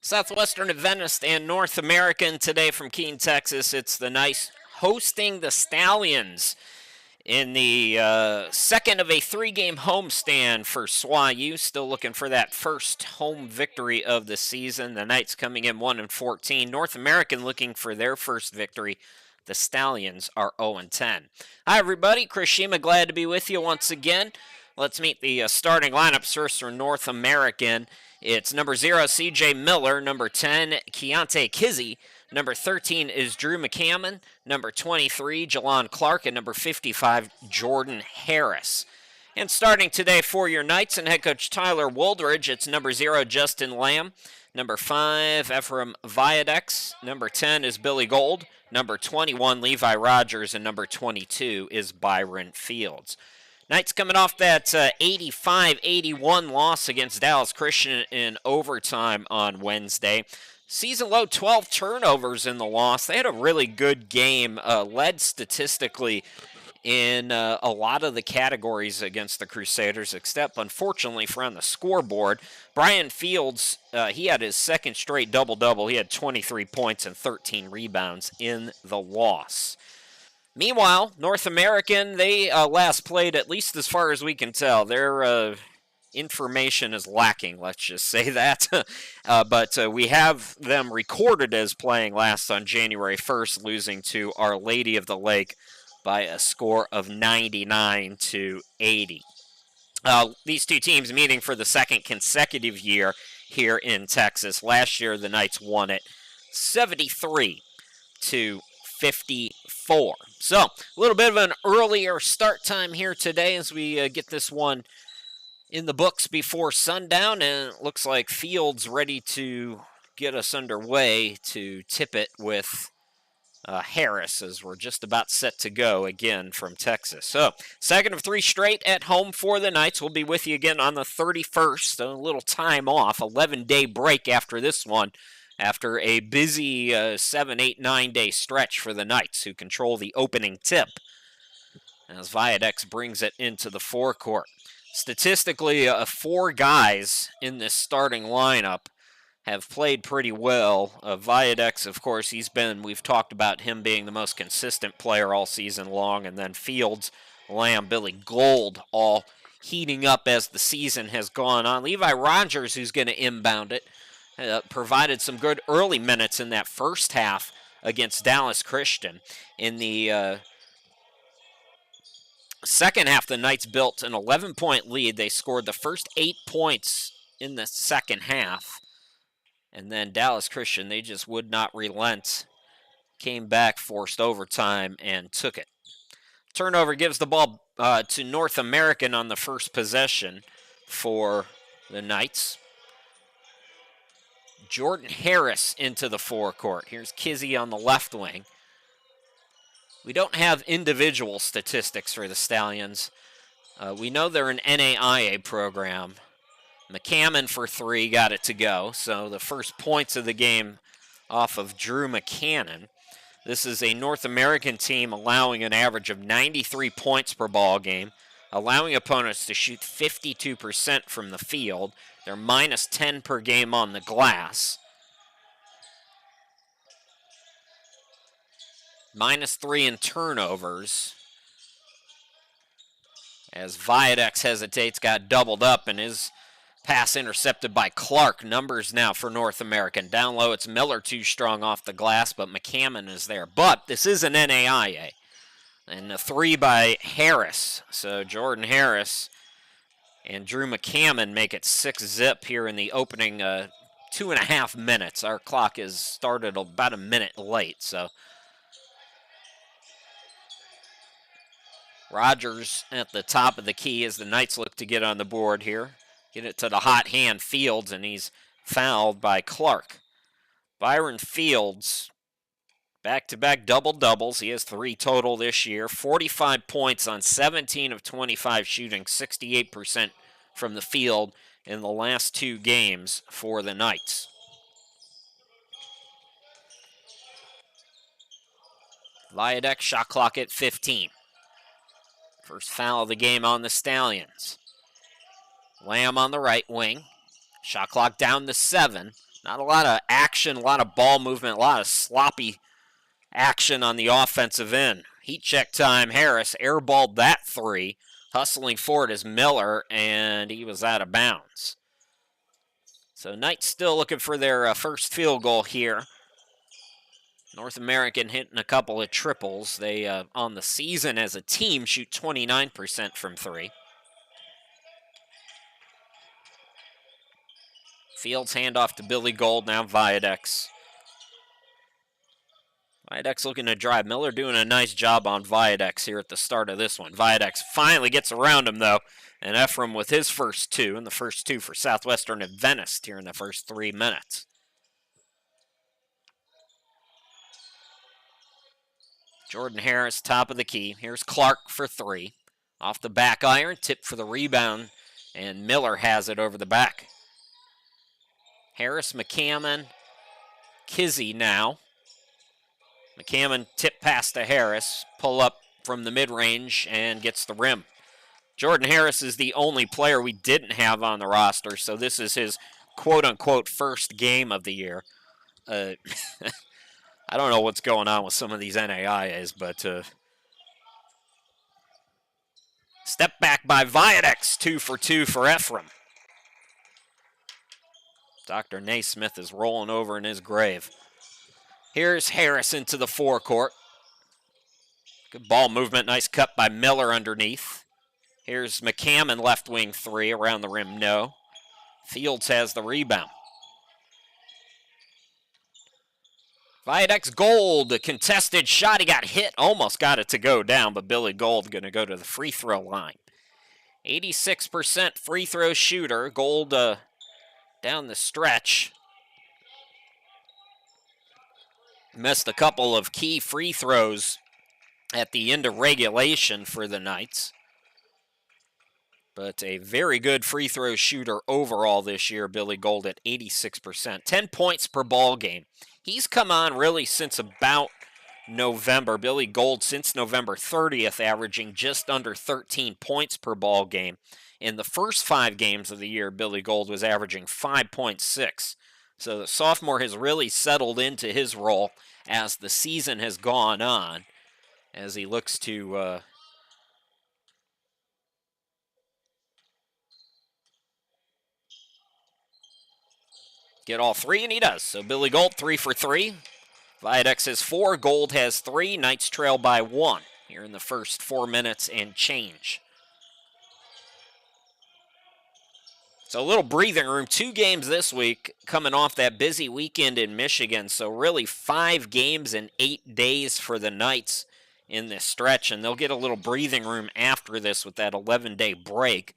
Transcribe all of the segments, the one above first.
Southwestern Adventist and North American today from Keene, Texas. It's the Knights hosting the Stallions in the second of a three-game homestand for SWAU. Still looking for that first home victory of the season. The Knights coming in 1-14. North American looking for their first victory. The Stallions are 0-10. Hi, everybody. Chris Shima, glad to be with you once again. Let's meet the starting lineups first for North American. It's number 0, C.J. Miller. Number 10, Keontae Kizzy. Number 13 is Drew McCammon. Number 23, Jalon Clark. And number 55, Jordan Harris. And starting today for your Knights and head coach Tyler Woldridge, it's number 0, Justin Lamb. Number 5, Ephraim Viadex. Number 10 is Billy Gold. Number 21, Levi Rogers. And number 22 is Byron Fields. Knights coming off that 85-81 loss against Dallas Christian in overtime on Wednesday. Season low 12 turnovers in the loss. They had a really good game, led statistically in a lot of the categories against the Crusaders, except unfortunately for on the scoreboard. Brian Fields, he had his second straight double-double. He had 23 points and 13 rebounds in the loss. Meanwhile, North American, they last played, at least as far as we can tell. Their information is lacking, let's just say that. But we have them recorded as playing last on January 1st, losing to Our Lady of the Lake by a score of 99-80. These two teams meeting for the second consecutive year here in Texas. Last year, the Knights won it 73-54. So, a little bit of an earlier start time here today as we get this one in the books before sundown, and it looks like Fields ready to get us underway to tip it with Harris as we're just about set to go again from Texas. So, second of 3 straight at home for the Knights. We'll be with you again on the 31st. A little time off, 11-day break after this one, after a busy 7, 8, 9-day stretch for the Knights, who control the opening tip as Viadex brings it into the forecourt. Statistically, 4 guys in this starting lineup have played pretty well. Viadex, of course, we've talked about him being the most consistent player all season long, and then Fields, Lamb, Billy Gold all heating up as the season has gone on. Levi Rogers, who's going to inbound it, provided some good early minutes in that first half against Dallas Christian. In the second half, the Knights built an 11-point lead. They scored the first 8 points in the second half. And then Dallas Christian, they just would not relent. Came back, forced overtime, and took it. Turnover gives the ball to North American on the first possession for the Knights. Jordan Harris into the forecourt. Here's Kizzy on the left wing. We don't have individual statistics for the Stallions. We know they're an NAIA program. McCammon for 3 got it to go. So the first points of the game off of Drew McCannon. This is a North American team allowing an average of 93 points per ball game, allowing opponents to shoot 52% from the field. They're minus 10 per game on the glass. Minus 3 in turnovers. As Viadex hesitates, got doubled up, and his pass intercepted by Clark. Numbers now for North American. Down low, it's Miller too strong off the glass, but McCammon is there. But this is an NAIA. And a 3 by Harris. So Jordan Harris and Drew McCammon make it 6-zip here in the opening 2.5 minutes. Our clock is started about a minute late, so Rogers at the top of the key as the Knights look to get on the board here. Get it to the hot hand Fields, and he's fouled by Clark. Byron Fields, back-to-back double-doubles. He has 3 total this year. 45 points on 17 of 25 shooting, 68% from the field in the last 2 games for the Knights. Viadex, shot clock at 15. First foul of the game on the Stallions. Lamb on the right wing. Shot clock down to 7. Not a lot of action, a lot of ball movement, a lot of sloppy action on the offensive end. Heat check time. Harris airballed that three. Hustling forward is Miller, and he was out of bounds. So Knights still looking for their first field goal here. North American hitting a couple of triples. They, on the season as a team, shoot 29% from three. Fields handoff to Billy Gold, now Viadex. Viadex looking to drive. Miller doing a nice job on Viadex here at the start of this one. Viadex finally gets around him, though. And Ephraim with his first two, and the first two for Southwestern Adventist here in the first 3 minutes. Jordan Harris, top of the key. Here's Clark for three. Off the back iron, tip for the rebound, and Miller has it over the back. Harris, McCammon, Kizzy now. McCammon tip pass to Harris, pull up from the mid-range, and gets the rim. Jordan Harris is the only player we didn't have on the roster, so this is his quote-unquote first game of the year. I don't know what's going on with some of these NAIAs, but step back by Viadex, 2 for 2 for Ephraim. Dr. Naismith is rolling over in his grave. Here's Harris into the forecourt. Good ball movement, nice cut by Miller underneath. Here's McCammon, left wing three, around the rim, no. Fields has the rebound. Viadex Gold, a contested shot. He got hit, almost got it to go down, but Billy Gold going to go to the free throw line. 86% free throw shooter. Gold down the stretch. Missed a couple of key free throws at the end of regulation for the Knights. But a very good free throw shooter overall this year, Billy Gold at 86%. 10 points per ball game. He's come on really since about November. Billy Gold since November 30th, averaging just under 13 points per ball game. In the first 5 games of the year, Billy Gold was averaging 5.6. So the sophomore has really settled into his role as the season has gone on, as he looks to get all three, and he does. So Billy Gold, 3 for 3. Viadex has 4, Gold has 3. Knights trail by 1 here in the first 4 minutes and change. So a little breathing room. 2 games this week coming off that busy weekend in Michigan. So really 5 games in 8 days for the Knights in this stretch. And they'll get a little breathing room after this with that 11-day break.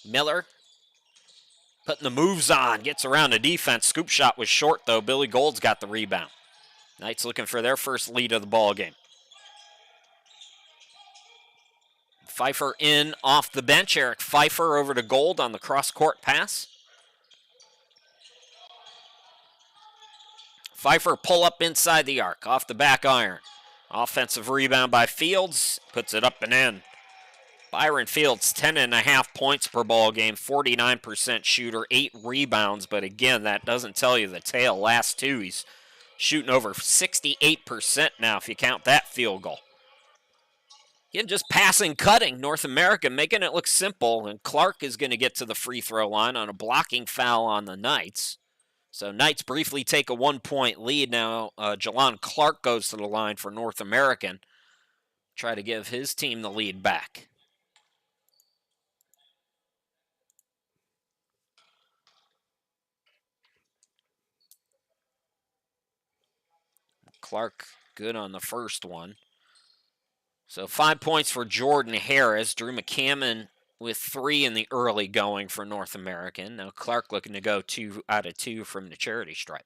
Miller putting the moves on. Gets around the defense. Scoop shot was short, though. Billy Gold's got the rebound. Knights looking for their first lead of the ball game. Pfeiffer in off the bench. Eric Pfeiffer over to Gold on the cross-court pass. Pfeiffer pull up inside the arc, off the back iron. Offensive rebound by Fields, puts it up and in. Byron Fields, 10.5 points per ball game, 49% shooter, 8 rebounds, but again, that doesn't tell you the tale. Last 2, he's shooting over 68% now if you count that field goal. Again, just passing, cutting. North America making it look simple, and Clark is going to get to the free throw line on a blocking foul on the Knights. So Knights briefly take a 1-point lead now. Jalon Clark goes to the line for North American. Try to give his team the lead back. Clark good on the first one. So 5 points for Jordan Harris. Drew McCammon with 3 in the early going for North American. Now Clark looking to go 2 out of 2 from the charity stripe.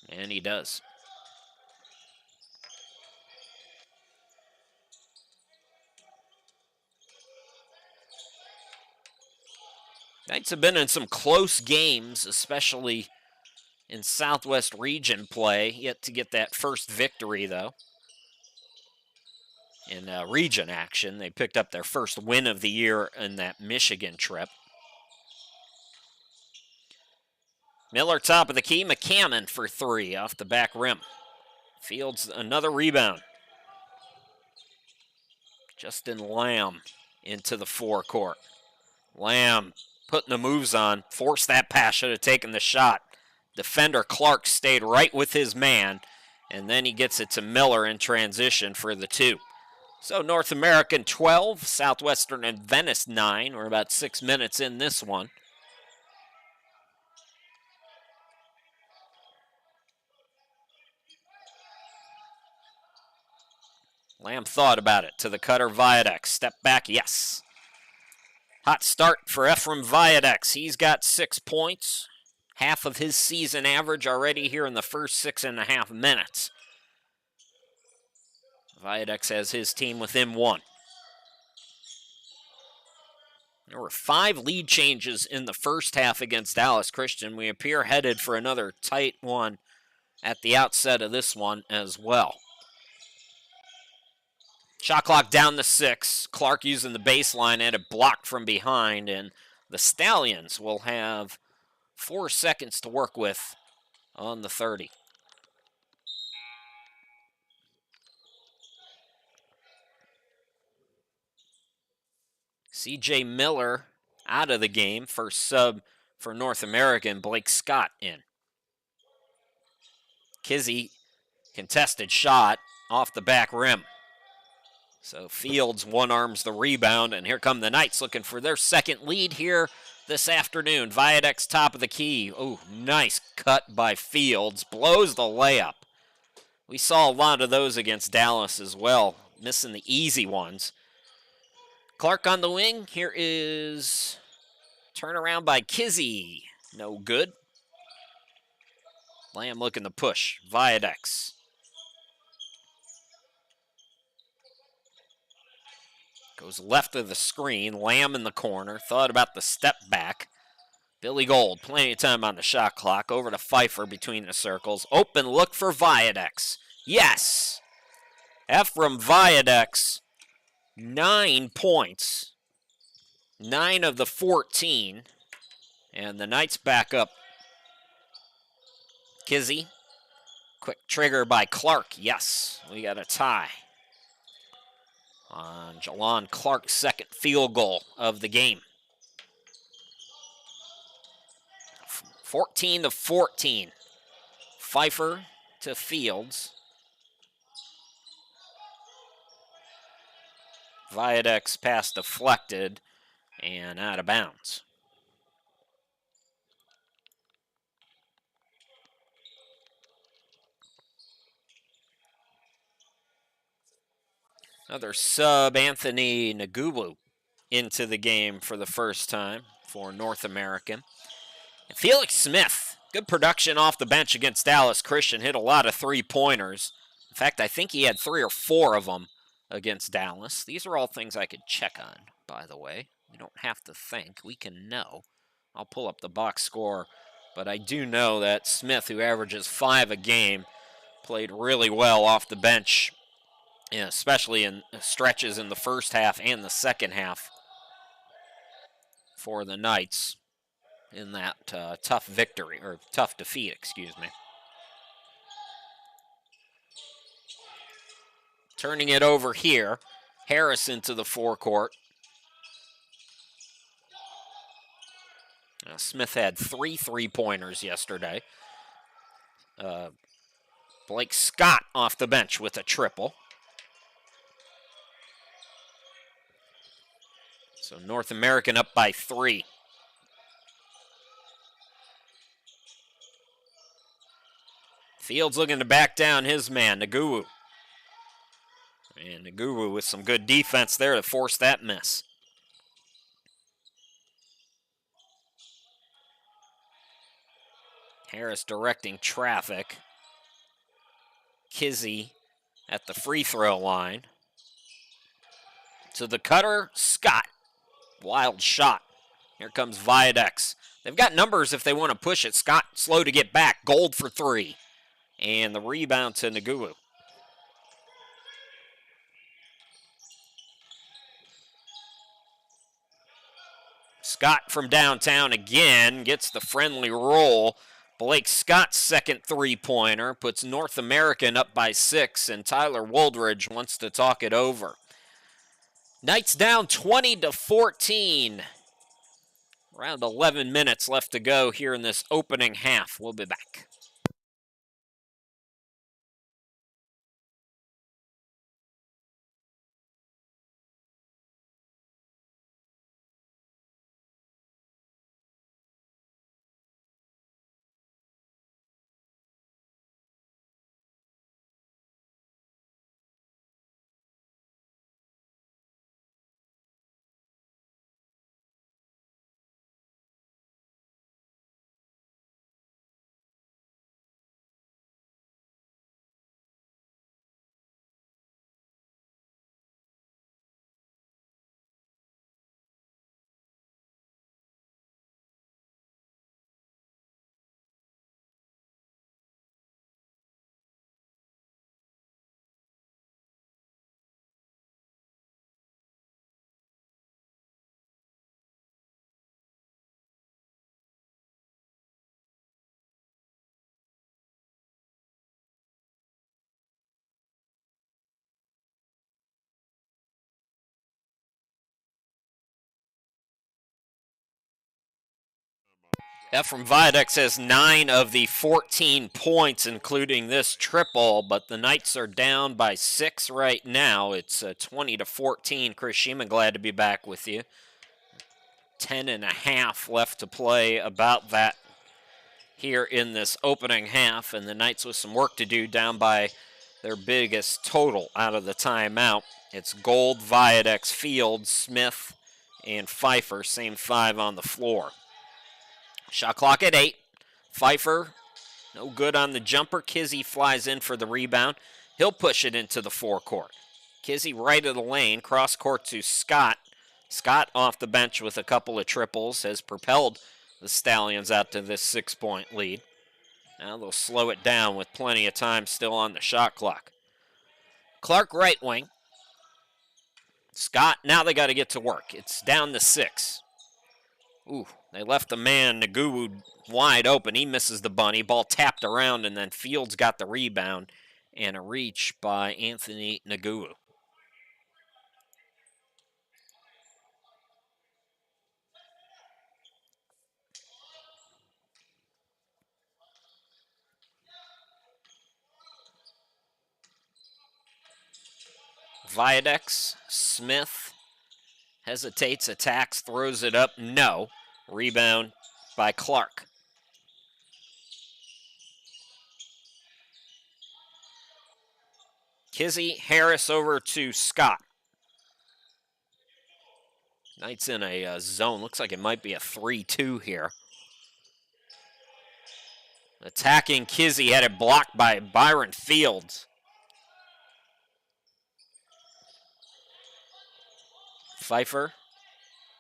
And he does. Knights have been in some close games, especially in Southwest Region play. Yet to get that first victory, though. in region action. They picked up their first win of the year in that Michigan trip. Miller top of the key, McCammon for 3 off the back rim. Fields another rebound. Justin Lamb into the forecourt. Lamb putting the moves on, forced that pass, should have taken the shot. Defender Clark stayed right with his man, and then he gets it to Miller in transition for the 2. So North American 12, Southwestern Adventist 9. We're about 6 minutes in this one. Lamb thought about it to the cutter, Viadex. Step back, yes. Hot start for Ephraim Viadex. He's got 6 points. Half of his season average already here in the first 6.5 minutes. Viadex has his team within 1. There were 5 lead changes in the first half against Dallas Christian. We appear headed for another tight one at the outset of this one as well. Shot clock down to 6. Clark using the baseline, had it blocked from behind, and the Stallions will have 4 seconds to work with on the 30. C.J. Miller out of the game. First sub for North American, Blake Scott in. Kizzy, contested shot off the back rim. So Fields one-arms the rebound, and here come the Knights looking for their second lead here this afternoon. Viadex top of the key. Oh, nice cut by Fields. Blows the layup. We saw a lot of those against Dallas as well, missing the easy ones. Clark on the wing. Here is turnaround by Kizzy. No good. Lamb looking to push. Viadex. Goes left of the screen. Lamb in the corner. Thought about the step back. Billy Gold, plenty of time on the shot clock. Over to Pfeiffer between the circles. Open look for Viadex. Yes! Ephraim Viadex, 9 points. 9 of the 14. And the Knights back up. Kizzy. Quick trigger by Clark. Yes, we got a tie on Jalon Clark's second field goal of the game. 14-14. Pfeiffer to Fields. Viadex pass deflected and out of bounds. Another sub, Anthony Nagubu, into the game for the first time for North American. And Felix Smith, good production off the bench against Dallas Christian, hit a lot of three-pointers. In fact, I think he had 3 or 4 of them against Dallas. These are all things I could check on, by the way. We don't have to think, we can know. I'll pull up the box score, but I do know that Smith, who averages 5 a game, played really well off the bench, especially in stretches in the first half and the second half for the Knights in that tough victory, or tough defeat, excuse me. Turning it over here, Harrison to the forecourt. Smith had 3 3-pointers yesterday. Blake Scott off the bench with a triple. So North American up by 3. Fields looking to back down his man, Nagubu. And Nagubu with some good defense there to force that miss. Harris directing traffic. Kizzy at the free throw line. To the cutter, Scott. Wild shot. Here comes Viadex. They've got numbers if they want to push it. Scott slow to get back. Gold for 3. And the rebound to Nagubu. Scott from downtown again gets the friendly roll. Blake Scott's second three-pointer puts North American up by 6, and Tyler Woldridge wants to talk it over. Knights down 20-14. Around 11 minutes left to go here in this opening half. We'll be back. Ephraim Viadex has 9 of the 14 points, including this triple, but the Knights are down by 6 right now. It's 20-14. Chris Sheeman, glad to be back with you. 10.5 left to play, about that here in this opening half, and the Knights with some work to do, down by their biggest total out of the timeout. It's Gold, Viadex, Fields, Smith, and Pfeiffer, same 5 on the floor. Shot clock at 8. Pfeiffer, no good on the jumper. Kizzy flies in for the rebound. He'll push it into the forecourt. Kizzy right of the lane, cross court to Scott. Scott off the bench with a couple of triples has propelled the Stallions out to this 6-point lead. Now they'll slow it down with plenty of time still on the shot clock. Clark right wing. Scott, now they got to get to work. It's down to 6. Ooh, they left the man, Nagu, wide open. He misses the bunny. Ball tapped around, and then Fields got the rebound and a reach by Anthony Nagu. Viadex, Smith hesitates, attacks, throws it up. No. Rebound by Clark. Kizzy, Harris over to Scott. Knights in a zone. Looks like it might be a 3-2 here. Attacking Kizzy, had it blocked by Byron Fields. Pfeiffer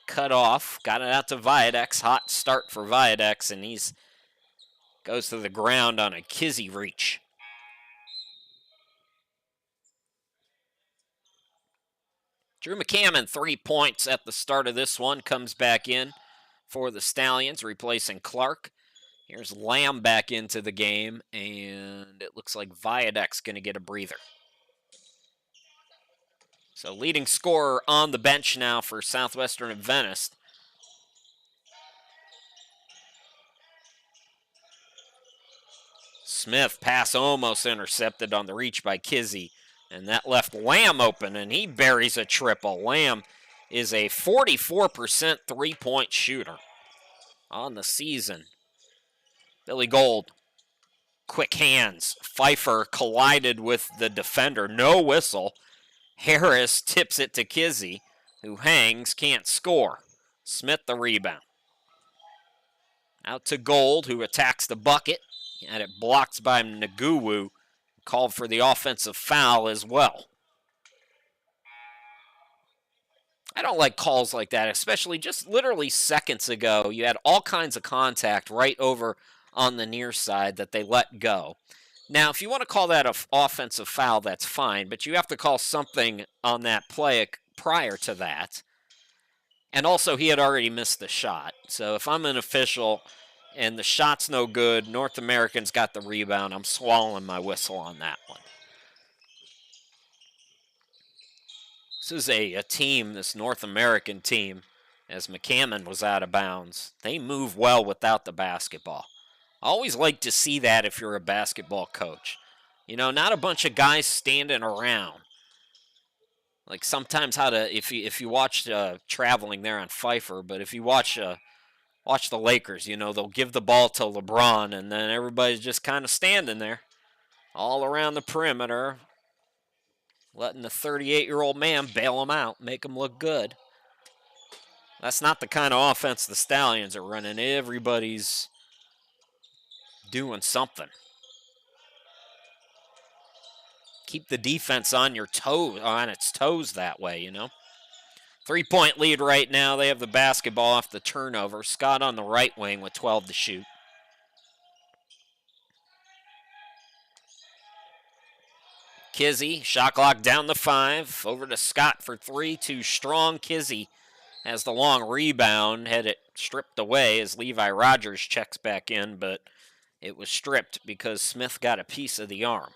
cut off, got it out to Viadex. Hot start for Viadex, and he's goes to the ground on a Kizzy reach. Drew McCammon, 3 points at the start of this one, comes back in for the Stallions, replacing Clark. Here's Lamb back into the game, and it looks like Viadex going to get a breather. So leading scorer on the bench now for Southwestern Adventist. Smith, pass almost intercepted on the reach by Kizzy, and that left Lamb open, and he buries a triple. Lamb is a 44% three-point shooter on the season. Billy Gold, quick hands. Pfeiffer collided with the defender, no whistle. Harris tips it to Kizzy, who hangs, can't score. Smith the rebound. Out to Gold, who attacks the bucket, and it blocked by Nagu, called for the offensive foul as well. I don't like calls like that, especially just literally seconds ago. You had all kinds of contact right over on the near side that they let go. Now, if you want to call that an offensive foul, that's fine, but you have to call something on that play prior to that. And also, he had already missed the shot. So if I'm an official and the shot's no good, North American's got the rebound, I'm swallowing my whistle on that one. This is a team, this North American team, as McCammon was out of bounds. They move well without the basketball. I always like to see that if you're a basketball coach. You know, not a bunch of guys standing around. Like sometimes if you watch Traveling there on Pfeiffer, but if you watch the Lakers, you know, they'll give the ball to LeBron and then everybody's just kind of standing there all around the perimeter, letting the 38-year-old man bail them out, make them look good. That's not the kind of offense the Stallions are running. Everybody's doing something. Keep the defense on its toes that way, you know. 3-point lead right now. They have the basketball off the turnover. Scott on the right wing with 12 to shoot. Kizzy, shot clock down to 5. Over to Scott for 3. Too strong. Kizzy has the long rebound. Had it stripped away as Levi Rogers checks back in, but it was stripped because Smith got a piece of the arm.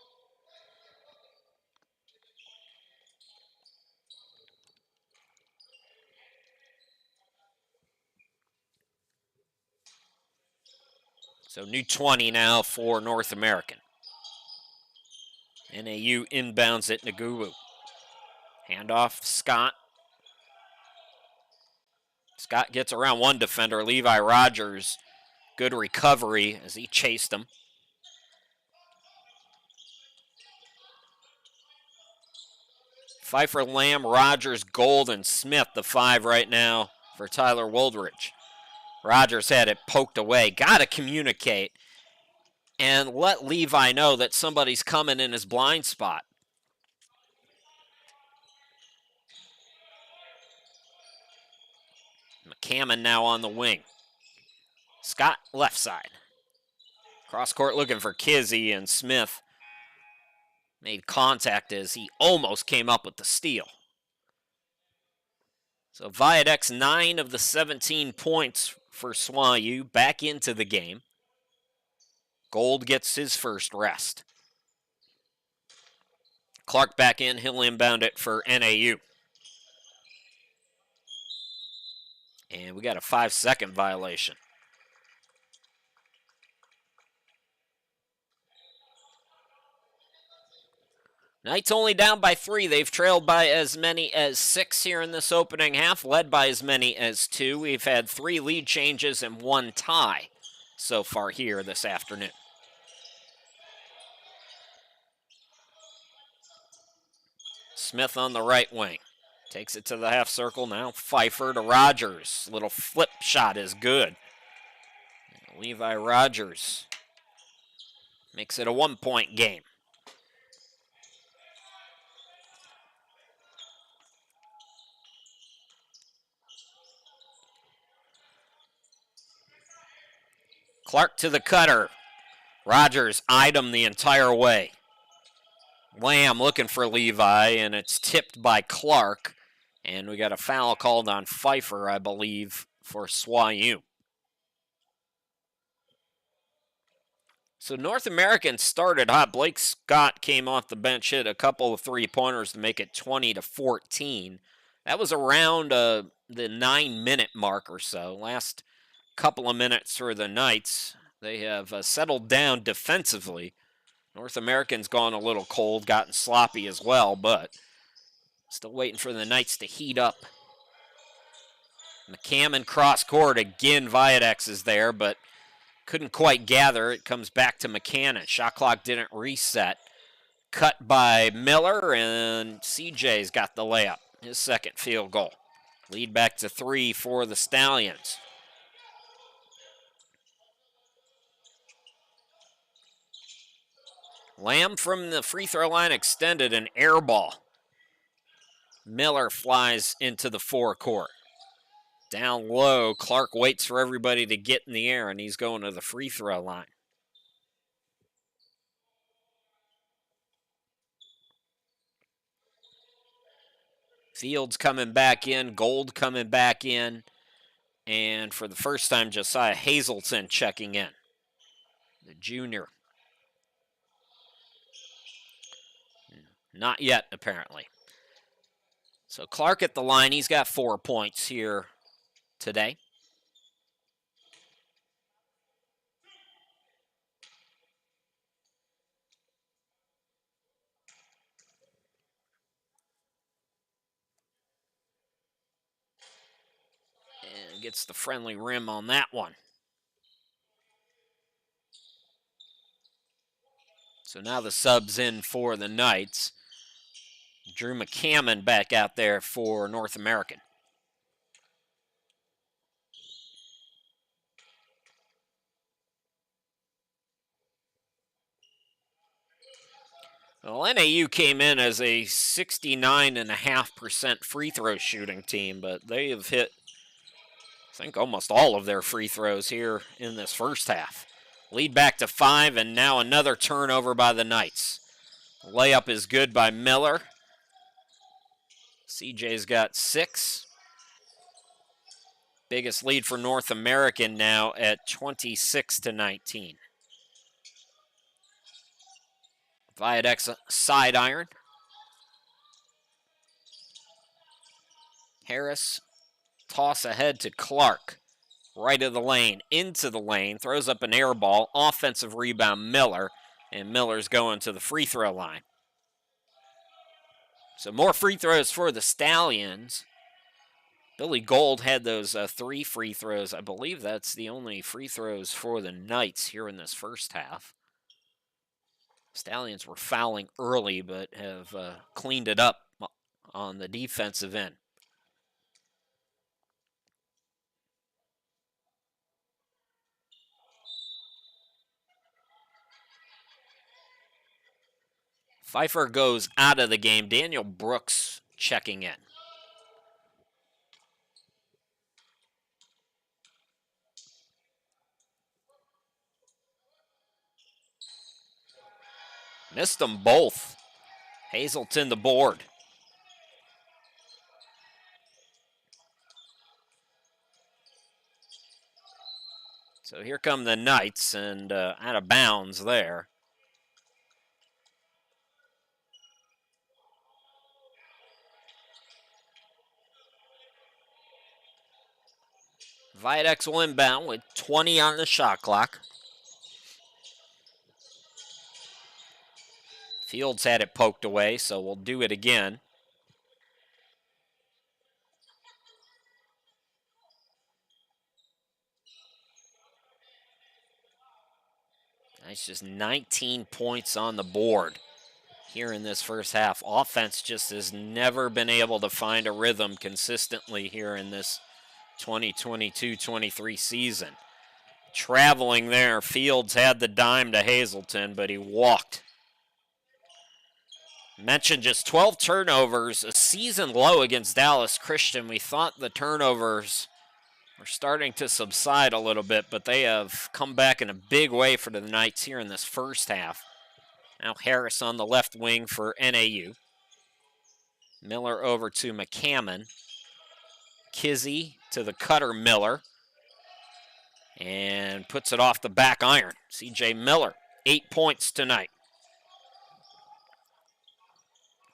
So new 20 now for North American. NAU inbounds at Nagubu. Handoff, Scott. Scott gets around one defender, Levi Rogers. Good recovery as he chased him. Pfeiffer, Lamb, Rogers, Gold, and Smith, the 5 right now for Tyler Woldridge. Rogers had it poked away. Got to communicate and let Levi know that somebody's coming in his blind spot. McCammon now on the wing. Scott left side. Cross court looking for Kizzy, and Smith made contact as he almost came up with the steal. So Viadex 9 of the 17 points for SWAU back into the game. Gold gets his first rest. Clark back in. He'll inbound it for NAU. And we got a 5-second violation. Knights only down by 3. They've trailed by as many as 6 here in this opening half, led by as many as 2. We've had 3 lead changes and 1 tie so far here this afternoon. Smith on the right wing. Takes it to the half circle now. Pfeiffer to Rogers. Little flip shot is good. Levi Rogers makes it a 1-point game. Clark to the cutter. Rogers eyed him the entire way. Lamb looking for Levi, and it's tipped by Clark. And we got a foul called on Pfeiffer, I believe, for SWAU. So North American started hot. Blake Scott came off the bench, hit a couple of 3-pointers to make it 20-14. That was around the 9-minute mark or so. Last couple of minutes for the Knights. They have settled down defensively. North American's gone a little cold, gotten sloppy as well, but still waiting for the Knights to heat up. McCammon cross court again. Viadex is there, but couldn't quite gather. It comes back to McCannon. Shot clock didn't reset. Cut by Miller, and CJ's got the layup. His second field goal. Lead back to 3 for the Stallions. Lamb from the free throw line extended, an air ball. Miller flies into the forecourt. Down low, Clark waits for everybody to get in the air, and he's going to the free throw line. Fields coming back in, Gold coming back in, and for the first time, Josiah Hazelton checking in, the junior. Not yet, apparently. So Clark at the line, he's got 4 points here today. And gets the friendly rim on that one. So now the subs in for the Knights. Drew McCammon back out there for North American. Well, NAU came in as a 69.5% free throw shooting team, but they have hit, I think, almost all of their free throws here in this first half. Lead back to 5, and now another turnover by the Knights. Layup is good by Miller. CJ's got 6. Biggest lead for North American now at 26-19. Viadex side iron. Harris toss ahead to Clark. Right of the lane, into the lane, throws up an air ball, offensive rebound Miller, and Miller's going to the free throw line. So more free throws for the Stallions. Billy Gold had those 3 free throws. I believe that's the only free throws for the Knights here in this first half. Stallions were fouling early, but have cleaned it up on the defensive end. Pfeiffer goes out of the game. Daniel Brooks checking in. Missed them both. Hazelton the board. So here come the Knights, and out of bounds there. Viadex will inbound with 20 on the shot clock. Fields had it poked away, so we'll do it again. That's just 19 points on the board here in this first half. Offense just has never been able to find a rhythm consistently here in this 2022-23 season. Traveling there, Fields had the dime to Hazelton, but he walked. Mentioned just 12 turnovers, a season low against Dallas Christian. We thought the turnovers were starting to subside a little bit, but they have come back in a big way for the Knights here in this first half. Now Harris on the left wing for NAU. Miller over to McCammon. Kizzy to the cutter Miller. And puts it off the back iron. CJ Miller, 8 points tonight.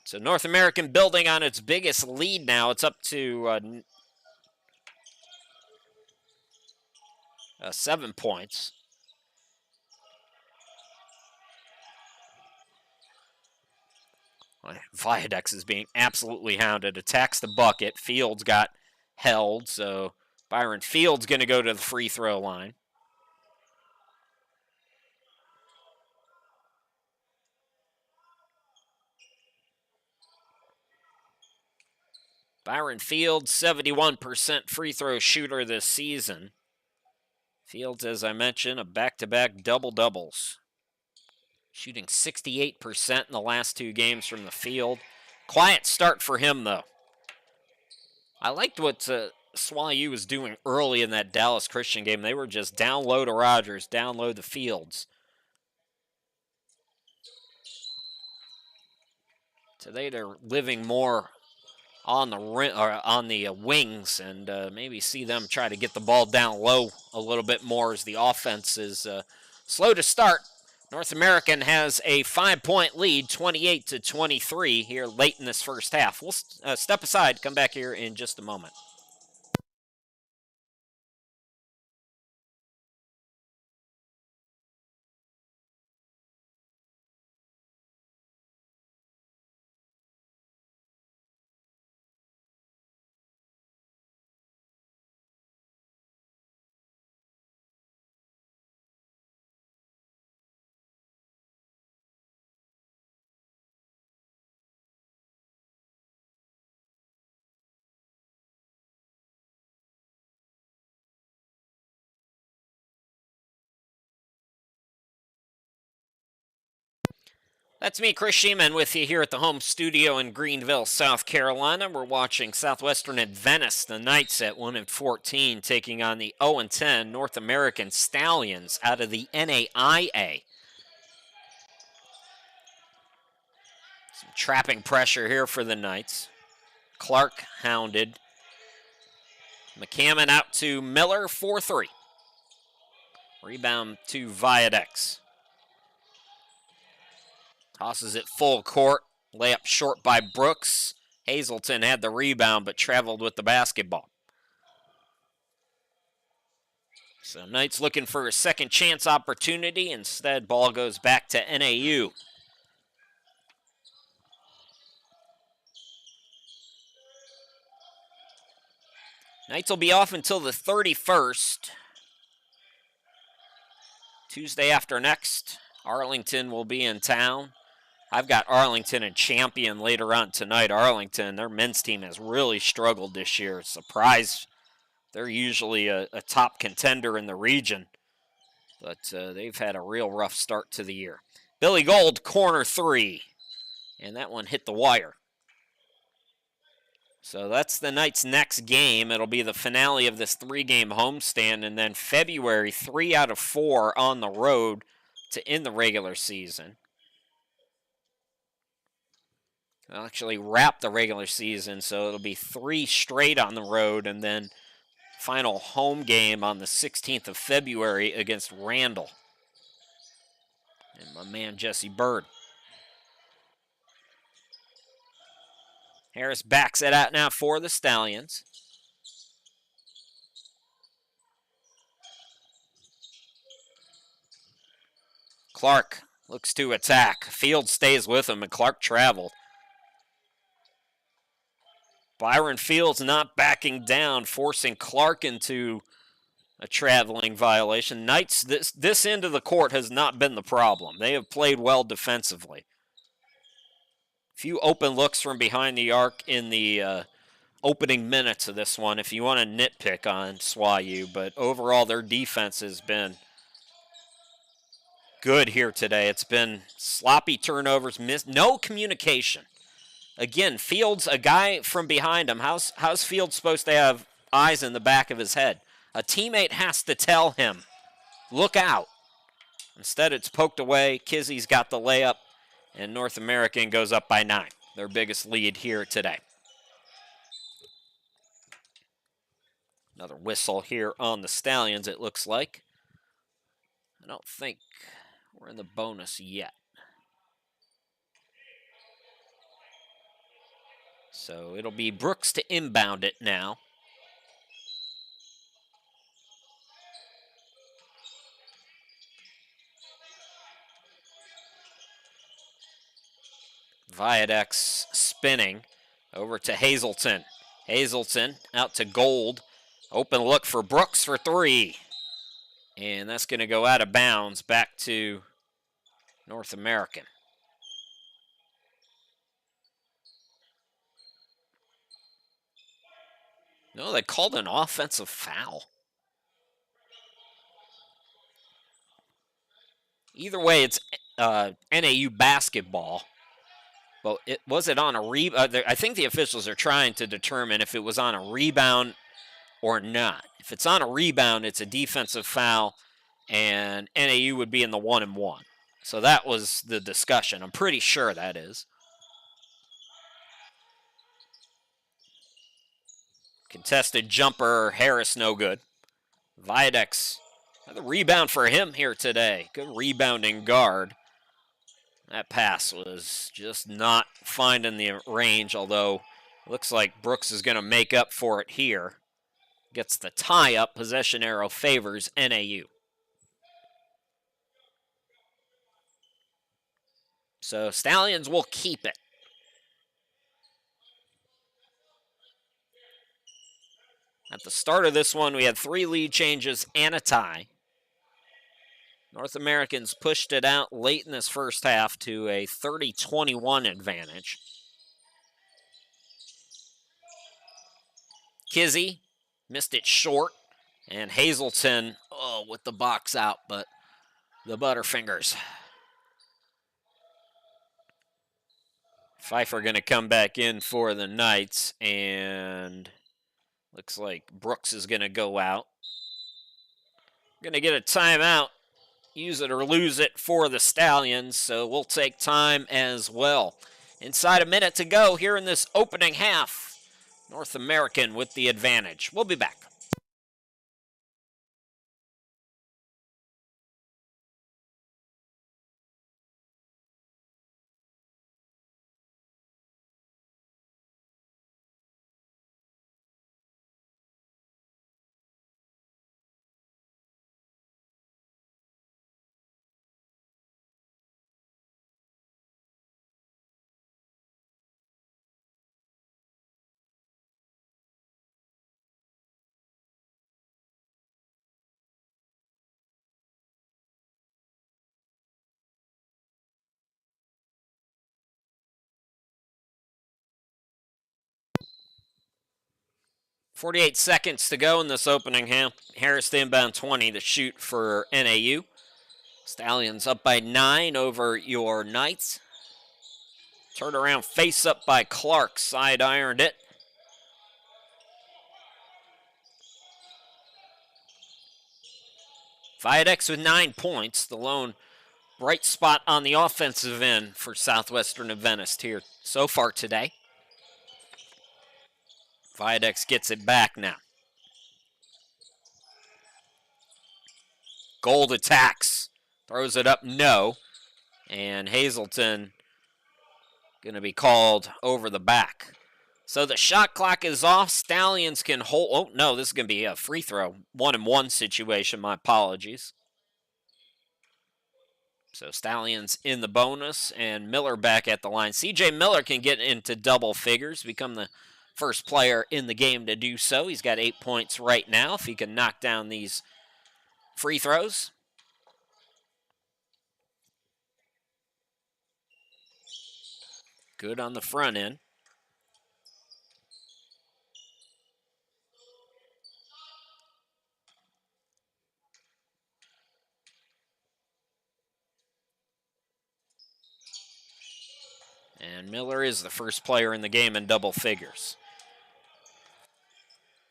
So North American building on its biggest lead now. It's up to 7 points. Viadex is being absolutely hounded. Attacks the bucket. Fields got held, so Byron Fields going to go to the free throw line. Byron Fields, 71% free throw shooter this season. Fields, as I mentioned, a back-to-back double-doubles. Shooting 68% in the last 2 games from the field. Quiet start for him, though. I liked what SWAU was doing early in that Dallas Christian game. They were just down low to Rogers, down low to Fields. Today they're living more on the or on the wings, and maybe see them try to get the ball down low a little bit more as the offense is slow to start. North American has a 5-point lead, 28-23 here late in this first half. We'll step aside, come back here in just a moment. That's me, Chris Sheeman, with you here at the home studio in Greenville, South Carolina. We're watching Southwestern Adventist, the Knights at 1-14, taking on the 0-10 North American Stallions out of the NAIA. Some trapping pressure here for the Knights. Clark hounded. McCammon out to Miller, 4-3. Rebound to Viadex. Tosses it full court. Layup short by Brooks. Hazelton had the rebound but traveled with the basketball. So Knights looking for a second chance opportunity. Instead, ball goes back to NAU. Knights will be off until the 31st. Tuesday after next, Arlington will be in town. I've got Arlington and Champion later on tonight. Arlington, their men's team has really struggled this year. Surprise. They're usually a top contender in the region, but they've had a real rough start to the year. Billy Gold, corner three, and that one hit the wire. So that's the Knights' next game. It'll be the finale of this 3-game homestand, and then February, 3 out of 4 on the road to end the regular season. They'll actually wrap the regular season, so it'll be 3 straight on the road, and then final home game on the 16th of February against Randall. And my man Jesse Bird. Harris backs it out now for the Stallions. Clark looks to attack. Field stays with him, and Clark traveled. Byron Fields not backing down, forcing Clark into a traveling violation. Knights, this end of the court has not been the problem. They have played well defensively. Few open looks from behind the arc in the opening minutes of this one, if you want to nitpick on SWAU, but overall their defense has been good here today. It's been sloppy turnovers, no communication. Again, Fields, a guy from behind him. How's Fields supposed to have eyes in the back of his head? A teammate has to tell him, look out. Instead, it's poked away. Kizzy's got the layup, and North American goes up by 9. Their biggest lead here today. Another whistle here on the Stallions, it looks like. I don't think we're in the bonus yet. So it'll be Brooks to inbound it now. Viadex spinning over to Hazelton. Hazelton out to Gold. Open look for Brooks for 3. And that's going to go out of bounds back to North American. No, they called an offensive foul. Either way, it's NAU basketball. But was it on a rebound? I think the officials are trying to determine if it was on a rebound or not. If it's on a rebound, it's a defensive foul, and NAU would be in the 1-1. So that was the discussion. I'm pretty sure that is. Contested jumper, Harris no good. Viadex, another rebound for him here today. Good rebounding guard. That pass was just not finding the range, although it looks like Brooks is going to make up for it here. Gets the tie up, possession arrow favors NAU. So Stallions will keep it. At the start of this one, we had 3 lead changes and a tie. North Americans pushed it out late in this first half to a 30-21 advantage. Kizzy missed it short, and Hazelton, with the box out, but the Butterfingers. Pfeiffer going to come back in for the Knights, and looks like Brooks is going to go out. Going to get a timeout. Use it or lose it for the Stallions, so we'll take time as well. Inside a minute to go here in this opening half. North American with the advantage. We'll be back. .48 seconds to go in this opening half. Harris to inbound 20 to shoot for NAU. Stallions up by 9 over your Knights. Turned around face up by Clark. Side ironed it. Viadex with 9 points. The lone bright spot on the offensive end for Southwestern Adventist here so far today. Viadex gets it back now. Gold attacks. Throws it up, no. And Hazelton going to be called over the back. So the shot clock is off. Stallions can hold. Oh, no, this is going to be a free throw. 1-and-1 situation. My apologies. So Stallions in the bonus and Miller back at the line. CJ Miller can get into double figures, become the first player in the game to do so. He's got 8 points right now if he can knock down these free throws. Good on the front end. And Miller is the first player in the game in double figures.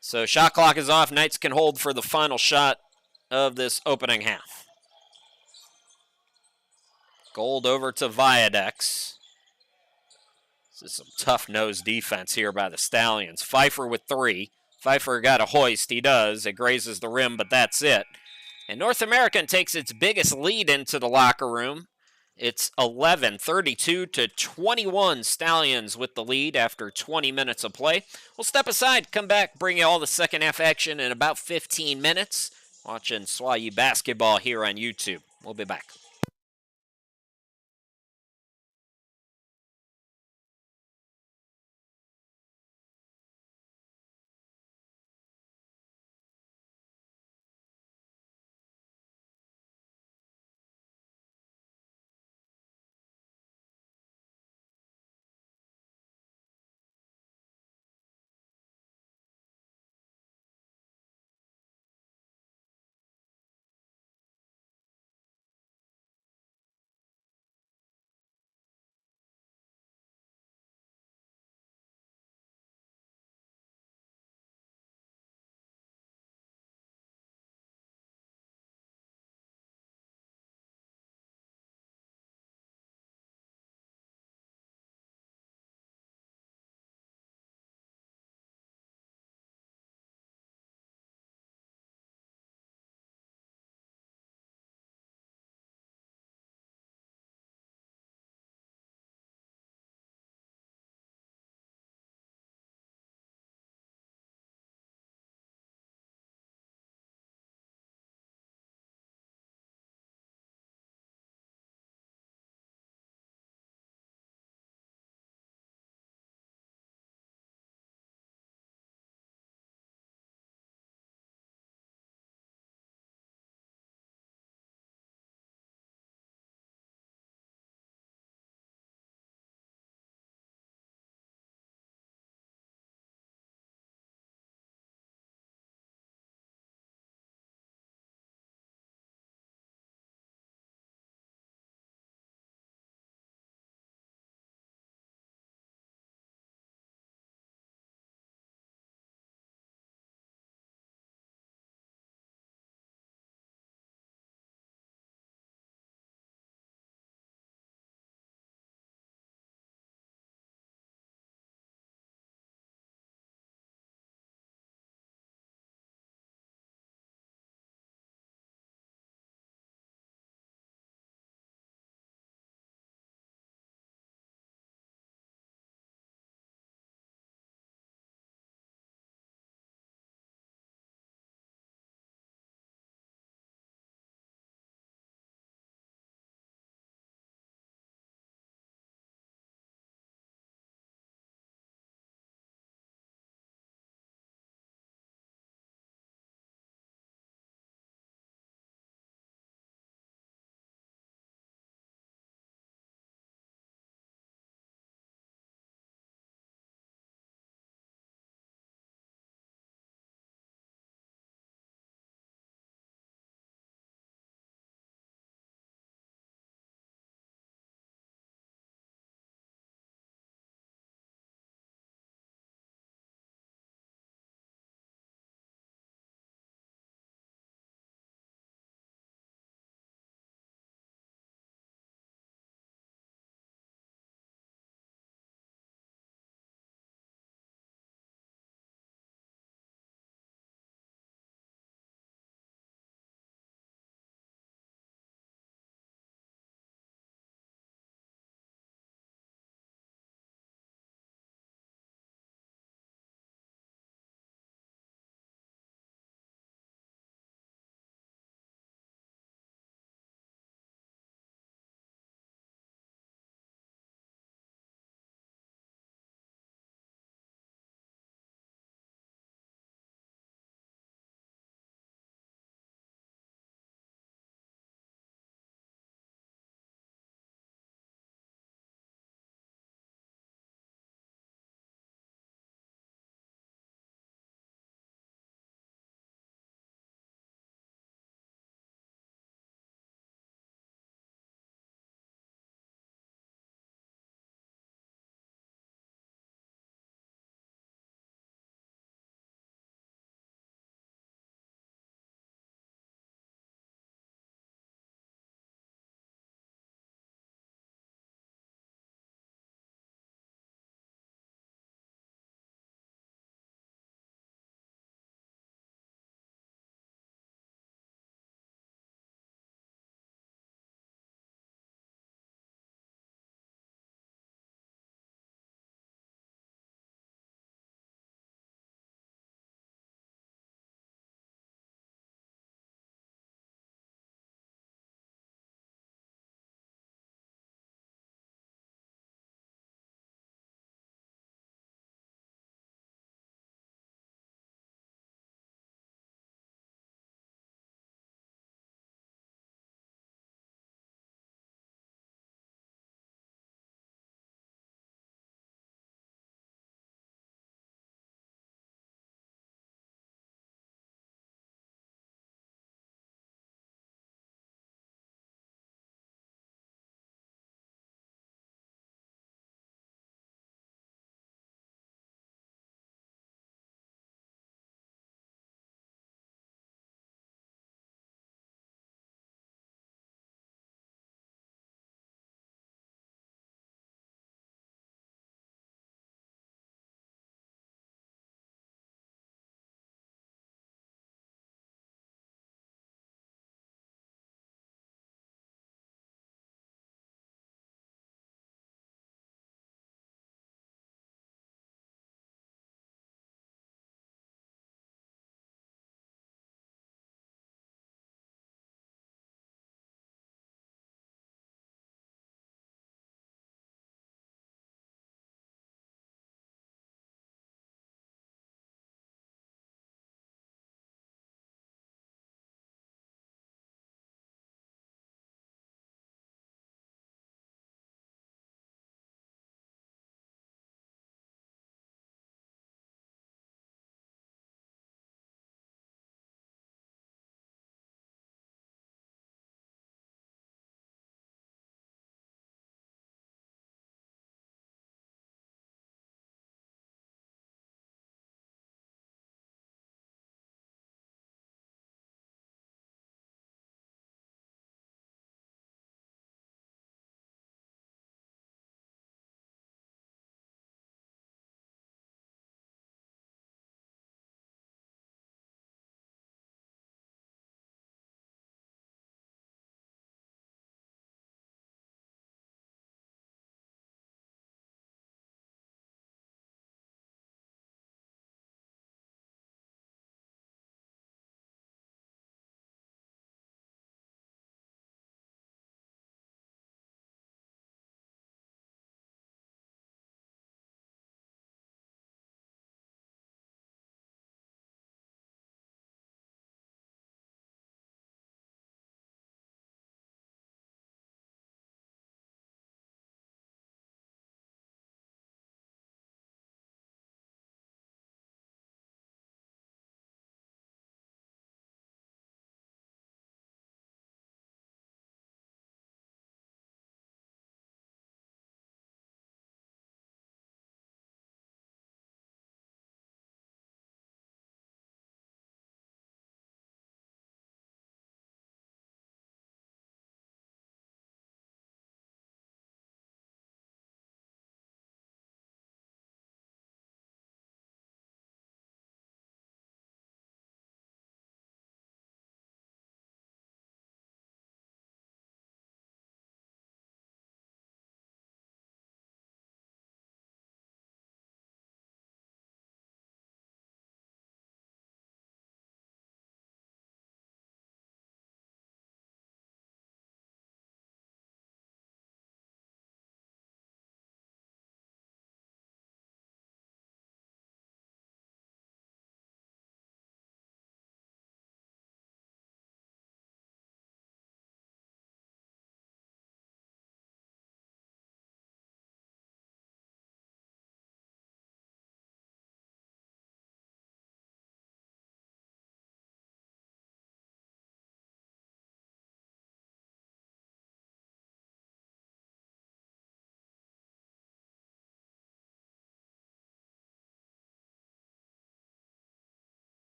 So shot clock is off. Knights can hold for the final shot of this opening half. Gold over to Viadex. This is some tough nose defense here by the Stallions. Pfeiffer with 3. Pfeiffer got a hoist. He does. It grazes the rim, but that's it. And North American takes its biggest lead into the locker room. It's 11, 32-21. Stallions with the lead after 20 minutes of play. We'll step aside, come back, bring you all the second half action in about 15 minutes. Watching SWAU basketball here on YouTube. We'll be back.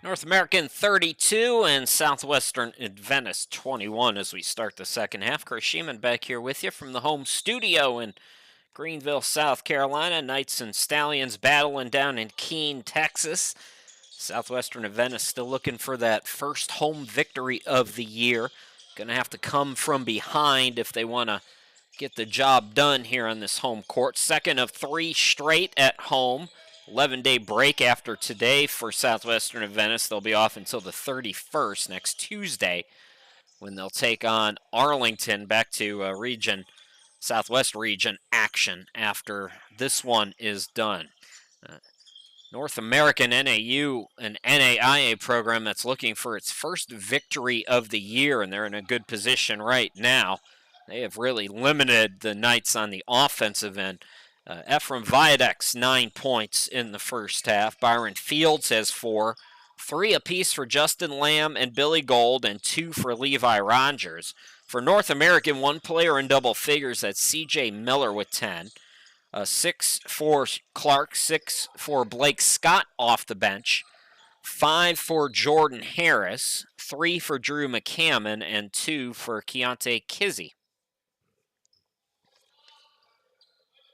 North American 32 and Southwestern Adventist 21 as we start the second half. Chris Sheeman back here with you from the home studio in Greenville, South Carolina. Knights and Stallions battling down in Keene, Texas. Southwestern Adventist still looking for that first home victory of the year. Going to have to come from behind if they want to get the job done here on this home court. Second of 3 straight at home. 11-day break after today for Southwestern Adventist. They'll be off until the 31st, next Tuesday, when they'll take on Arlington, back to Southwest region action after this one is done. North American NAU, an NAIA program that's looking for its first victory of the year, and they're in a good position right now. They have really limited the Knights on the offensive end. Ephraim Viadex, 9 points in the first half. Byron Fields has 4. 3 apiece for Justin Lamb and Billy Gold, and 2 for Levi Rogers. For North American, 1 player in double figures. That's C.J. Miller with 10. 6 for Clark, 6 for Blake Scott off the bench. 5 for Jordan Harris, 3 for Drew McCammon, and 2 for Keontae Kizzy.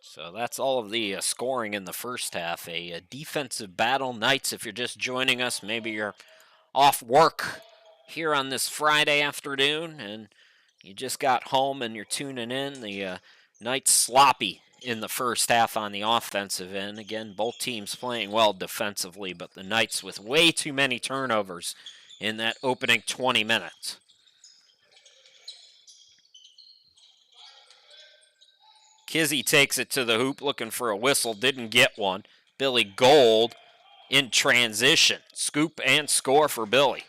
So that's all of the scoring in the first half. A defensive battle. Knights, if you're just joining us, maybe you're off work here on this Friday afternoon and you just got home and you're tuning in. The Knights sloppy in the first half on the offensive end. Again, both teams playing well defensively, but the Knights with way too many turnovers in that opening 20 minutes. Kizzy takes it to the hoop looking for a whistle, didn't get one. Billy Gold in transition. Scoop and score for Billy.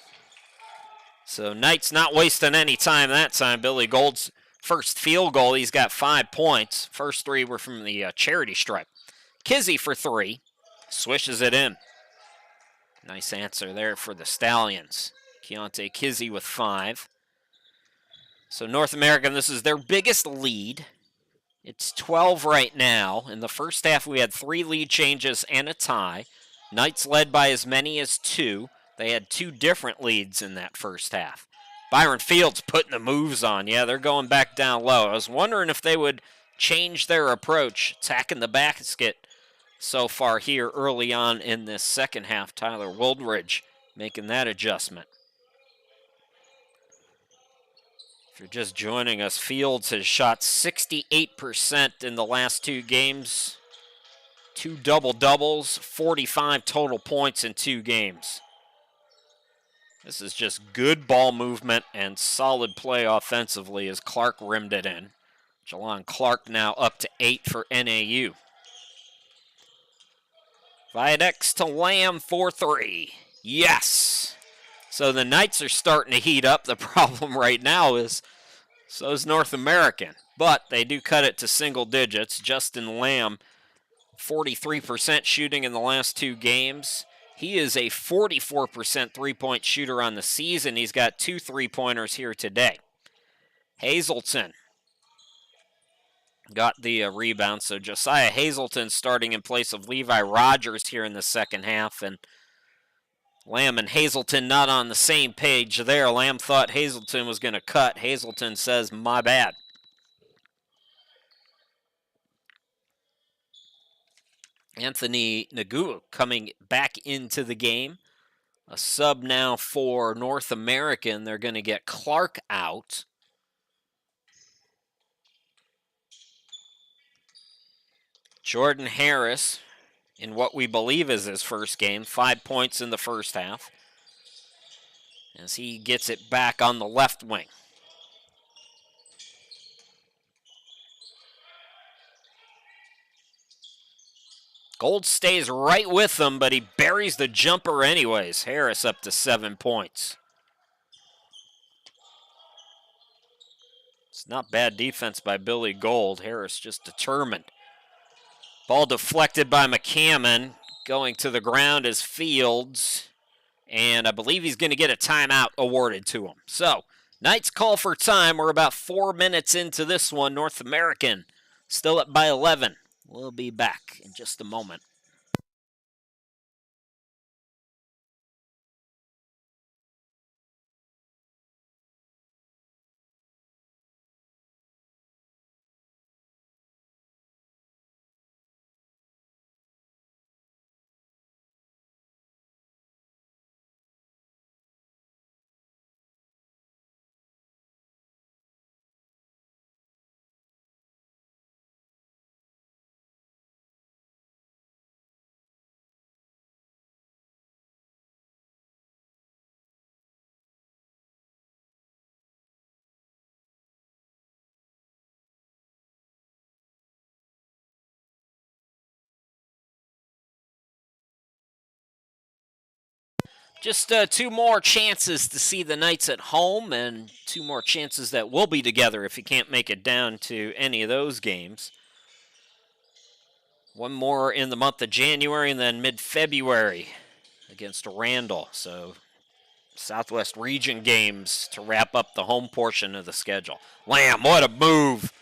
So Knights not wasting any time that time. Billy Gold's first field goal, he's got 5 points. First 3 were from the charity stripe. Kizzy for 3, swishes it in. Nice answer there for the Stallions. Keontae Kizzy with 5. So North American, this is their biggest lead. It's 12 right now. In the first half, we had 3 lead changes and a tie. Knights led by as many as 2. They had 2 different leads in that first half. Byron Fields putting the moves on. Yeah, they're going back down low. I was wondering if they would change their approach, attacking the basket so far here early on in this second half. Tyler Woldridge making that adjustment. If you're just joining us, Fields has shot 68% in the last 2 games. 2 double-doubles, 45 total points in 2 games. This is just good ball movement and solid play offensively as Clark rimmed it in. Jalon Clark now up to 8 for NAU. Viadex to Lamb for 3. Yes! So the Knights are starting to heat up. The problem right now is so is North American. But they do cut it to single digits. Justin Lamb, 43% shooting in the last 2 games. He is a 44% three-point shooter on the season. He's got 2 3-pointers here today. Hazelton got the rebound. So Josiah Hazelton starting in place of Levi Rogers here in the second half. And Lamb and Hazelton not on the same page there. Lamb thought Hazelton was going to cut. Hazelton says, my bad. Anthony Nagu coming back into the game. A sub now for North American. They're going to get Clark out. Jordan Harris, in what we believe is his first game, 5 points in the first half, as he gets it back on the left wing. Gold stays right with them, but he buries the jumper anyways. Harris up to 7 points. It's not bad defense by Billy Gold. Harris just determined. Ball deflected by McCammon. Going to the ground is Fields. And I believe he's going to get a timeout awarded to him. So, Knights call for time. We're about 4 minutes into this one. North American still up by 11. We'll be back in just a moment. Just 2 more chances to see the Knights at home, and 2 more chances that we'll be together if you can't make it down to any of those games. 1 more in the month of January, and then mid-February against Randall. So Southwest Region games to wrap up the home portion of the schedule. Lamb, what a move.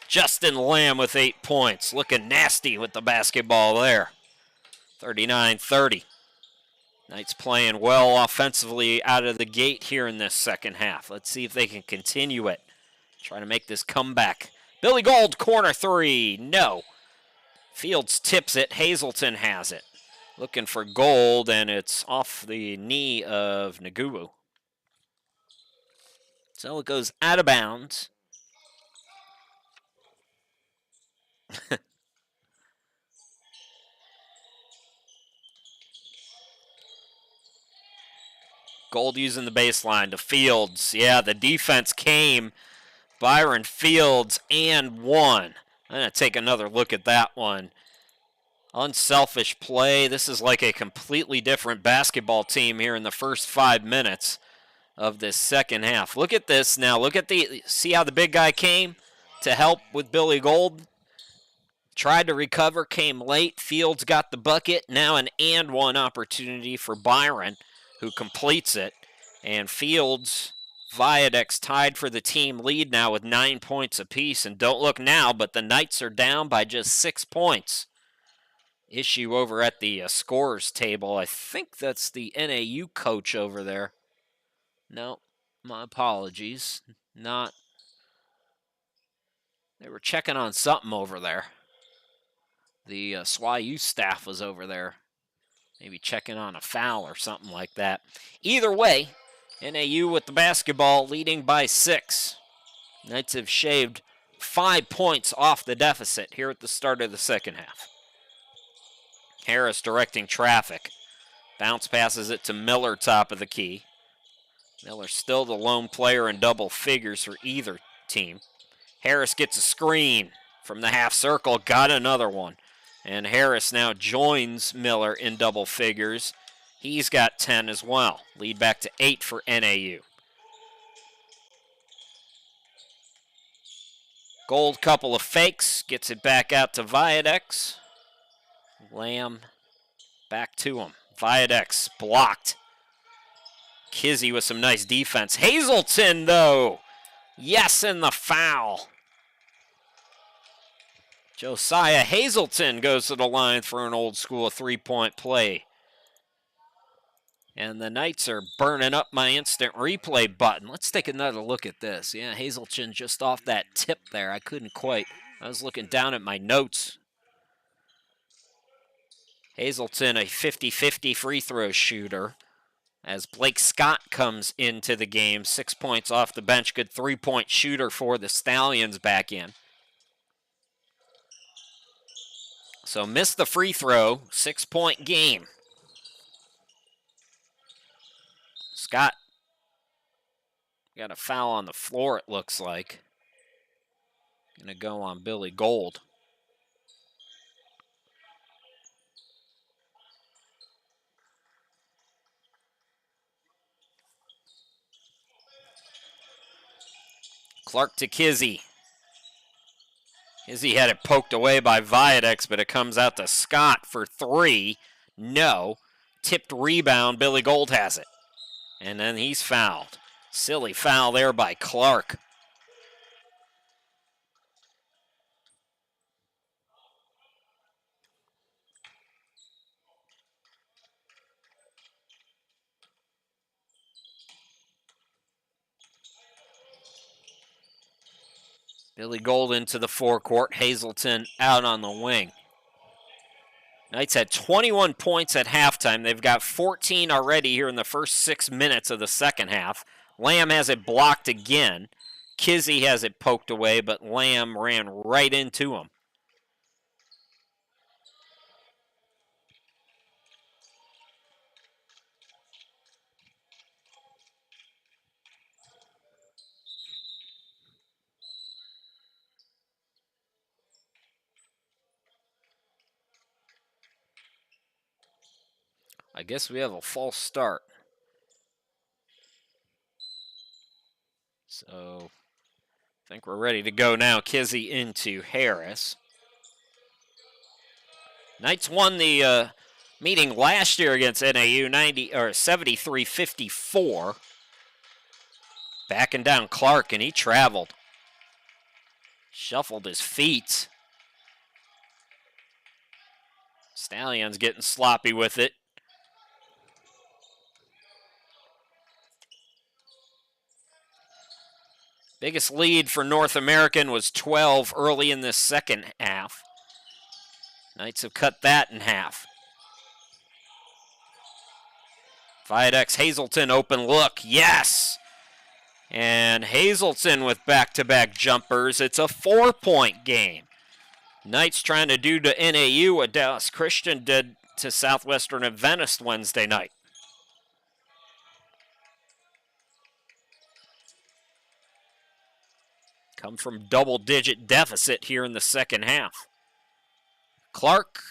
Justin Lamb with 8 points. Looking nasty with the basketball there. 39-30. Knights playing well offensively out of the gate here in this second half. Let's see if they can continue it. Try to make this comeback. Billy Gold, corner 3. No. Fields tips it. Hazelton has it. Looking for Gold, and it's off the knee of Nagubu. So it goes out of bounds. Gold using the baseline to Fields. Yeah, the defense came. Byron Fields and 1. I'm going to take another look at that one. Unselfish play. This is like a completely different basketball team here in the first 5 minutes of this second half. Look at this now. See how the big guy came to help with Billy Gold? Tried to recover, came late. Fields got the bucket. Now an and 1 opportunity for Byron, who completes it. And Fields, Viadex tied for the team lead now with 9 points apiece. And don't look now, but the Knights are down by just 6 points. Issue over at the scorers table. I think that's the NAU coach over there. No, my apologies. Not. They were checking on something over there. The SWAU staff was over there. Maybe checking on a foul or something like that. Either way, NAU with the basketball leading by 6. Knights have shaved 5 points off the deficit here at the start of the second half. Harris directing traffic. Bounce passes it to Miller, top of the key. Miller still the lone player in double figures for either team. Harris gets a screen from the half circle, got another one. And Harris now joins Miller in double figures. He's got 10 as well. Lead back to 8 for NAU. Gold, couple of fakes, gets it back out to Viadex. Lamb back to him. Viadex blocked. Kizzy with some nice defense. Hazelton, though. Yes, and the foul. Josiah Hazelton goes to the line for an old school 3-point play. And the Knights are burning up my instant replay button. Let's take another look at this. Yeah, Hazelton just off that tip there. I couldn't quite. I was looking down at my notes. Hazelton, a 50-50 free throw shooter. As Blake Scott comes into the game, 6 points off the bench. Good 3-point shooter for the Stallions back in. So missed the free throw, 6-point game. Scott got a foul on the floor, it looks like. Gonna go on Billy Gold. Clark to Kizzy. Kizzy had it poked away by Viadex, but it comes out to Scott for 3. No. Tipped rebound, Billy Gold has it. And then he's fouled. Silly foul there by Clark. Billy Gold into the forecourt. Hazelton out on the wing. Knights had 21 points at halftime. They've got 14 already here in the first 6 minutes of the second half. Lamb has it blocked again. Kizzy has it poked away, but Lamb ran right into him. I guess we have a false start. So I think we're ready to go now. Kizzy into Harris. Knights won the meeting last year against NAU 73-54. Backing down Clark, and he traveled. Shuffled his feet. Stallions getting sloppy with it. Biggest lead for North American was 12 early in this second half. Knights have cut that in half. Viadex Hazelton open look. Yes! And Hazelton with back-to-back jumpers. It's a 4-point game. Knights trying to do to NAU what Dallas Christian did to Southwestern Adventist Wednesday night. Come from double-digit deficit here in the second half. Clark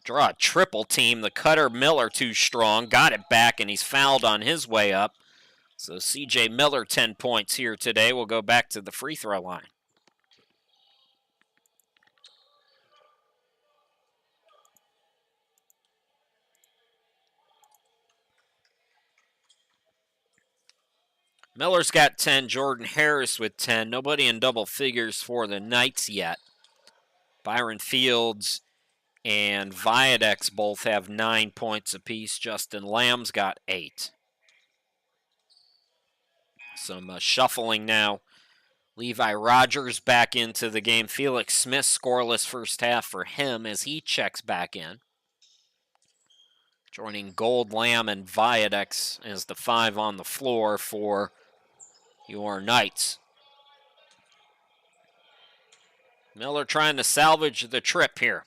draw a triple team. The cutter Miller too strong. Got it back, and he's fouled on his way up. So CJ Miller 10 points here today. We'll go back to the free throw line. Miller's got 10. Jordan Harris with 10. Nobody in double figures for the Knights yet. Byron Fields and Viadex both have 9 points apiece. Justin Lamb's got 8. Some shuffling now. Levi Rogers back into the game. Felix Smith scoreless first half for him as he checks back in. Joining Gold, Lamb, and Viadex as the 5 on the floor for your Knights. Miller trying to salvage the trip here.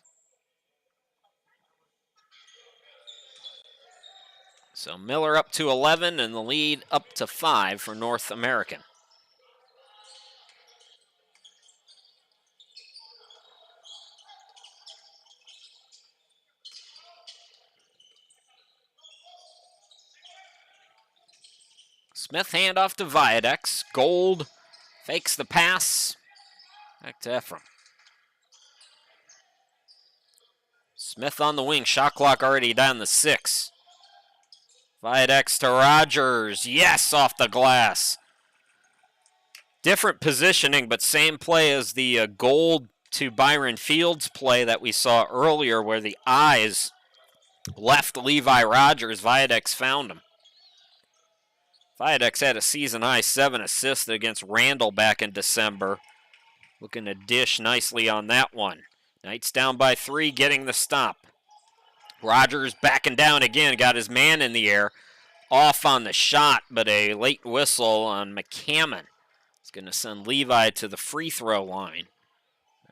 So Miller up to 11 and the lead up to 5 for North American. Smith handoff to Viadex. Gold fakes the pass. Back to Ephraim. Smith on the wing. Shot clock already down to 6. Viadex to Rogers. Yes, off the glass. Different positioning, but same play as the Gold to Byron Fields play that we saw earlier where the eyes left Levi Rogers. Viadex found him. Viadex had a season-high 7 assists against Randall back in December. Looking to dish nicely on that one. Knights down by 3, getting the stop. Rogers backing down again, got his man in the air. Off on the shot, but a late whistle on McCammon. It's going to send Levi to the free throw line.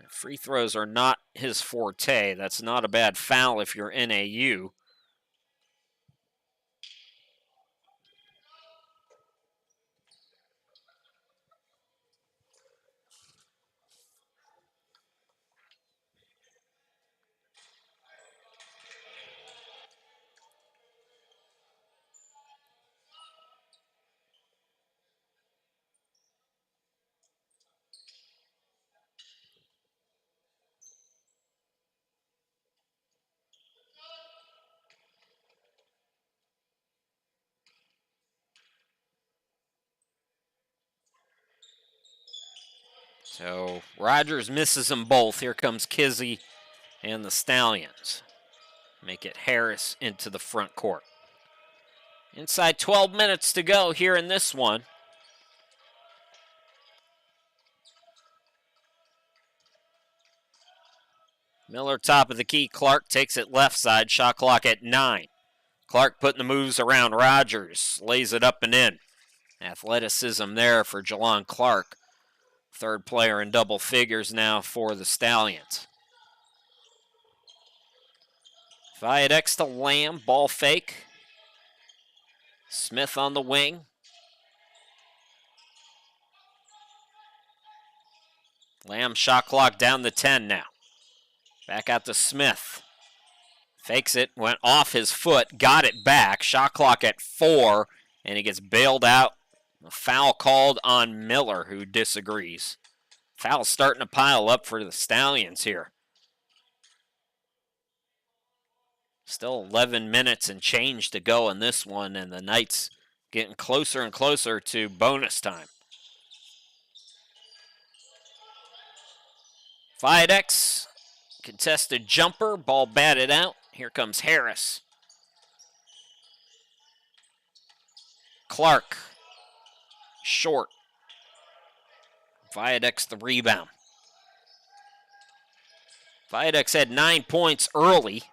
Free throws are not his forte. That's not a bad foul if you're NAU. So Rogers misses them both. Here comes Kizzy and the Stallions. Make it Harris into the front court. Inside 12 minutes to go here in this one. Miller top of the key. Clark takes it left side. Shot clock at 9. Clark putting the moves around Rogers. Lays it up and in. Athleticism there for Jalon Clark. Third player in double figures now for the Stallions. Viadex to Lamb. Ball fake. Smith on the wing. Lamb shot clock down to 10 now. Back out to Smith. Fakes it, went off his foot, got it back. Shot clock at 4, and he gets bailed out A foul called on Miller, who disagrees. Foul starting to pile up for the Stallions here. Still 11 minutes and change to go in this one, and the Knights getting closer and closer to bonus time. Viadex, contested jumper, ball batted out. Here comes Harris. Clark, short. Viadex the rebound. Viadex had 9 points early.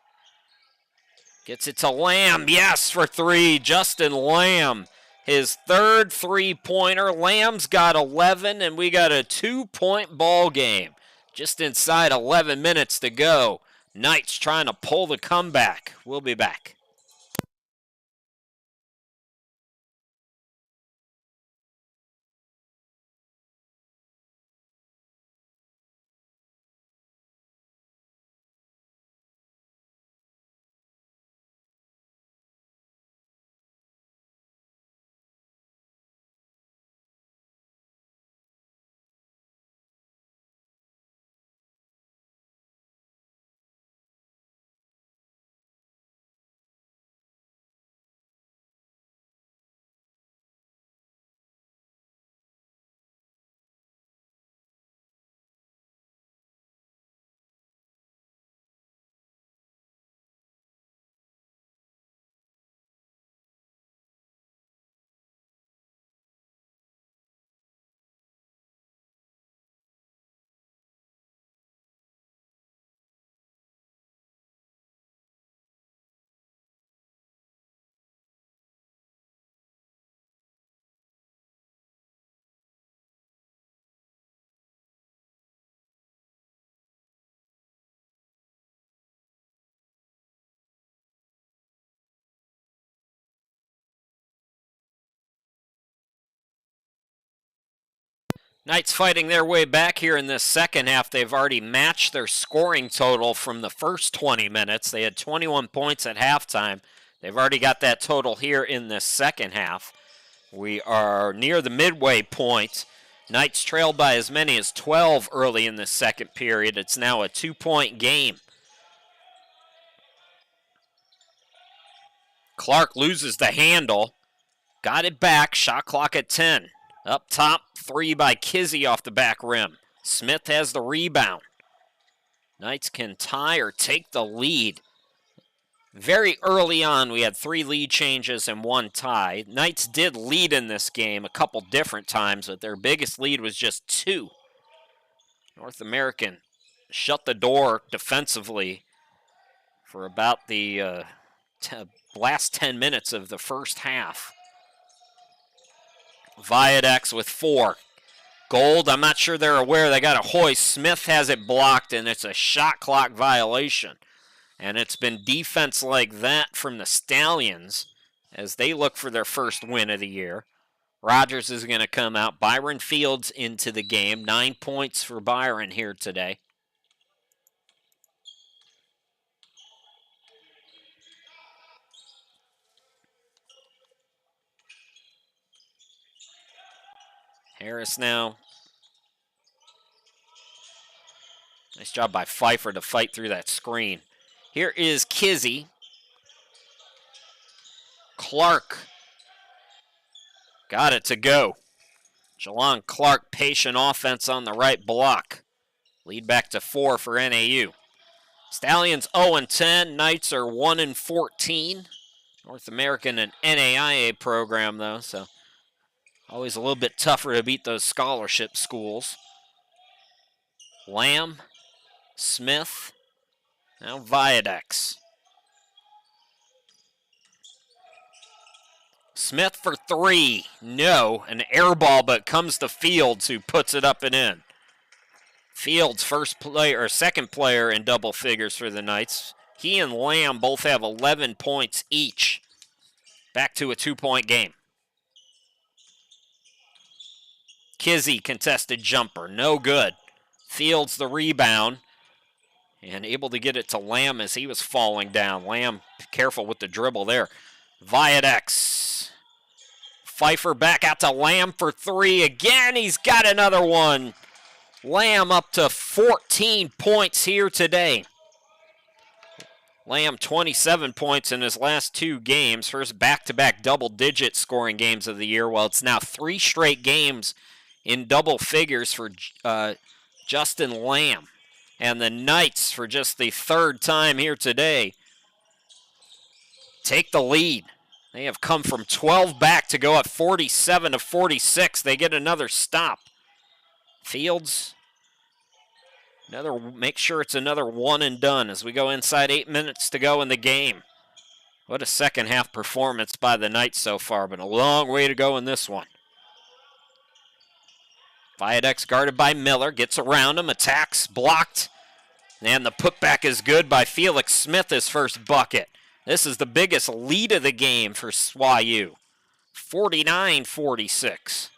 Gets it to Lamb, yes, for three. Justin Lamb, his third three-pointer. Lamb's got 11, and we got a 2-point ball game. Just inside 11 minutes to go. Knights trying to pull the comeback. We'll be back. Knights fighting their way back here in this second half. They've already matched their scoring total from the first 20 minutes. They had 21 points at halftime. They've already got that total here in this second half. We are near the midway point. Knights trailed by as many as 12 early in the second period. It's now a 2-point game. Clark loses the handle. Got it back. Shot clock at 10. Up top, three by Kizzy off the back rim. Smith has the rebound. Knights can tie or take the lead. Very early on, we had 3 lead changes and 1 tie. Knights did lead in this game a couple different times, but their biggest lead was just 2. North American shut the door defensively for about the last 10 minutes of the first half. Viadex with 4. Gold, I'm not sure they're aware. They got a hoist. Smith has it blocked, and it's a shot clock violation. And it's been defense like that from the Stallions as they look for their first win of the year. Rogers is going to come out. Byron Fields into the game. 9 points for Byron here today. Harris now. Nice job by Pfeiffer to fight through that screen. Here is Kizzy. Clark. Got it to go. Jalon Clark, patient offense on the right block. Lead back to 4 for NAU. Stallions 0-10. Knights are 1-14. North American and NAIA program, though, so always a little bit tougher to beat those scholarship schools. Lamb, Smith, now Viadex. Smith for 3, no, an air ball, but comes to Fields, who puts it up and in. Fields, first player or second player in double figures for the Knights. He and Lamb both have 11 points each. Back to a 2-point game. Kizzy contested jumper, no good. Fields the rebound and able to get it to Lamb as he was falling down. Lamb careful with the dribble there. Viadex Pfeiffer back out to Lamb for three. Again, he's got another one. Lamb up to 14 points here today. Lamb 27 points in his last two games. First back-to-back double-digit scoring games of the year. Well, it's now 3 straight games in double figures for Justin Lamb. And the Knights, for just the third time here today, take the lead. They have come from 12 back to go at 47-46. They get another stop. Fields, make sure it's another one and done as we go inside 8 minutes to go in the game. What a second half performance by the Knights so far, but a long way to go in this one. Viadex guarded by Miller, gets around him, attacks, blocked, and the putback is good by Felix Smith, his first bucket. This is the biggest lead of the game for SWAU, 49-46.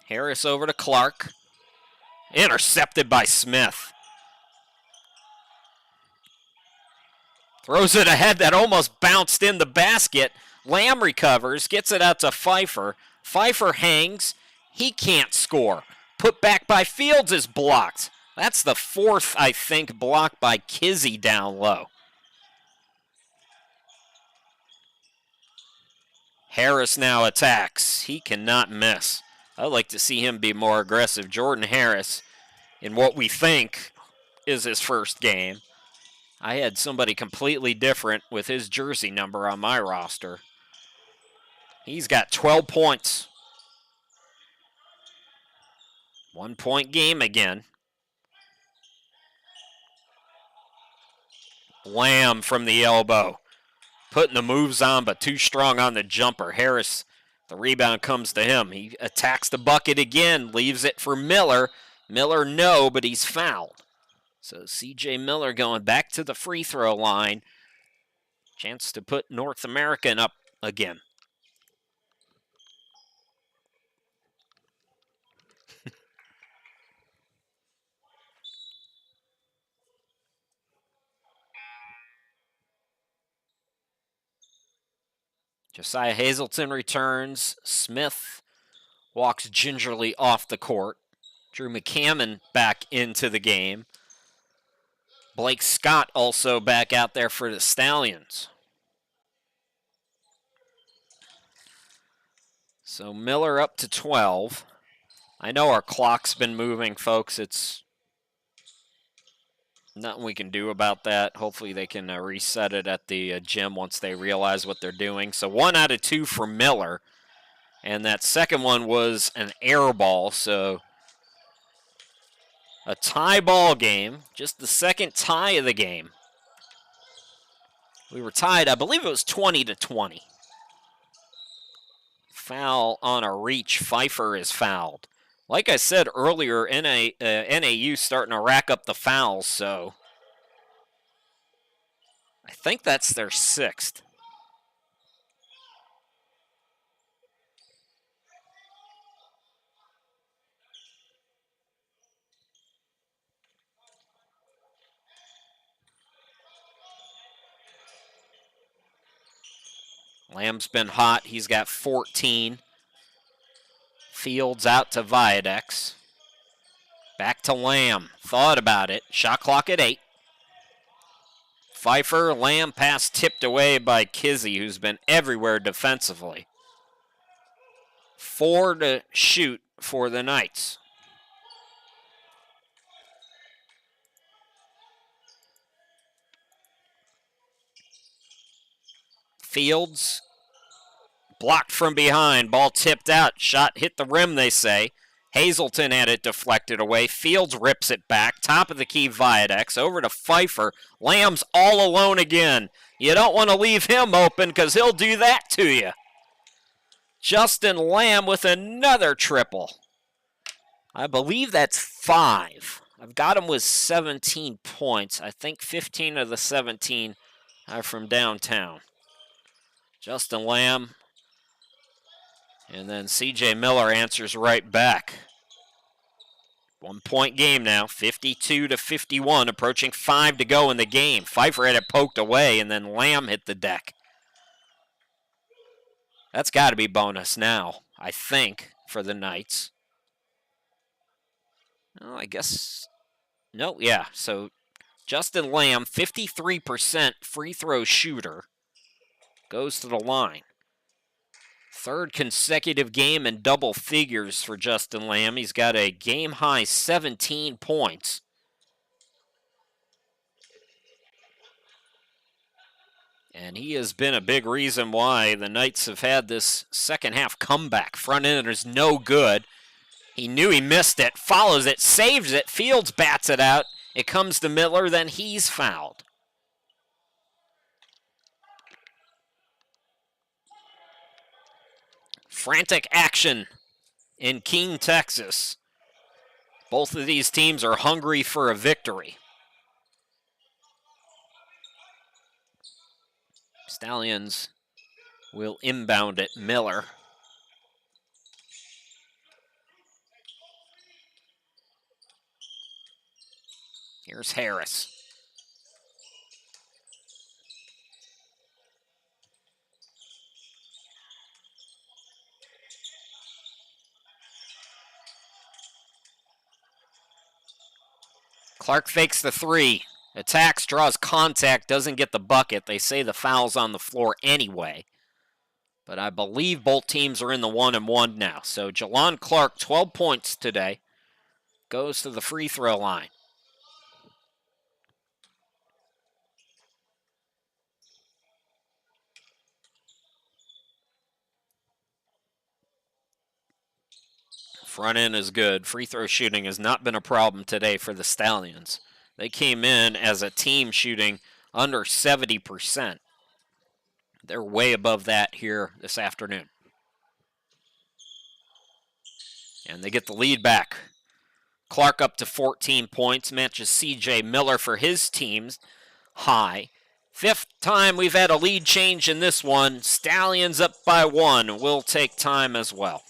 Harris over to Clark. Intercepted by Smith. Throws it ahead, that almost bounced in the basket. Lamb recovers, gets it out to Pfeiffer. Pfeiffer hangs. He can't score. Put back by Fields is blocked. That's the fourth, I think, block by Kizzy down low. Harris now attacks. He cannot miss. I'd like to see him be more aggressive. Jordan Harris, in what we think is his first game. I had somebody completely different with his jersey number on my roster. He's got 12 points. 1 point game again. Lamb from the elbow. Putting the moves on, but too strong on the jumper. Harris, the rebound comes to him. He attacks the bucket again, leaves it for Miller. Miller, no, but he's fouled. So C.J. Miller going back to the free throw line. Chance to put North American up again. Josiah Hazelton returns. Smith walks gingerly off the court. Drew McCammon back into the game. Blake Scott also back out there for the Stallions. So Miller up to 12. I know our clock's been moving, folks. It's nothing we can do about that. Hopefully they can reset it at the gym once they realize what they're doing. So 1 out of 2 for Miller. And that second one was an air ball, so a tie ball game. Just the second tie of the game. We were tied, I believe it was 20-20. Foul on a reach. Pfeiffer is fouled. Like I said earlier, NAU starting to rack up the fouls, so I think that's their 6th. Lamb's been hot. He's got 14. Fields out to Viadex. Back to Lamb. Thought about it. Shot clock at 8. Pfeiffer, Lamb pass tipped away by Kizzy, who's been everywhere defensively. 4 to shoot for the Knights. Fields blocked from behind. Ball tipped out. Shot hit the rim, they say. Hazelton had it deflected away. Fields rips it back. Top of the key, Viadex. Over to Pfeiffer. Lamb's all alone again. You don't want to leave him open because he'll do that to you. Justin Lamb with another triple. I believe that's 5. I've got him with 17 points. I think 15 of the 17 are from downtown. Justin Lamb. And then C.J. Miller answers right back. 1 point game now, 52-51, approaching 5 to go in the game. Pfeiffer had it poked away, and then Lamb hit the deck. That's got to be bonus now, I think, for the Knights. Oh, I guess. No, yeah. So Justin Lamb, 53% free throw shooter, goes to the line. Third consecutive game in double figures for Justin Lamb. He's got a game-high 17 points. And he has been a big reason why the Knights have had this second half comeback. Front end is no good. He knew he missed it, follows it, saves it, Fields bats it out. It comes to Miller, then he's fouled. Frantic action in Keene, Texas. Both of these teams are hungry for a victory. Stallions will inbound it. Miller. Here's Harris. Clark fakes the three. Attacks, draws contact, doesn't get the bucket. They say the foul's on the floor anyway. But I believe both teams are in the 1-1 now. So Jalon Clark, 12 points today, goes to the free throw line. Front end is good. Free throw shooting has not been a problem today for the Stallions. They came in as a team shooting under 70%. They're way above that here this afternoon. And they get the lead back. Clark up to 14 points, matches C.J. Miller for his team's high. Fifth time we've had a lead change in this one. Stallions up by 1. Will take time as well.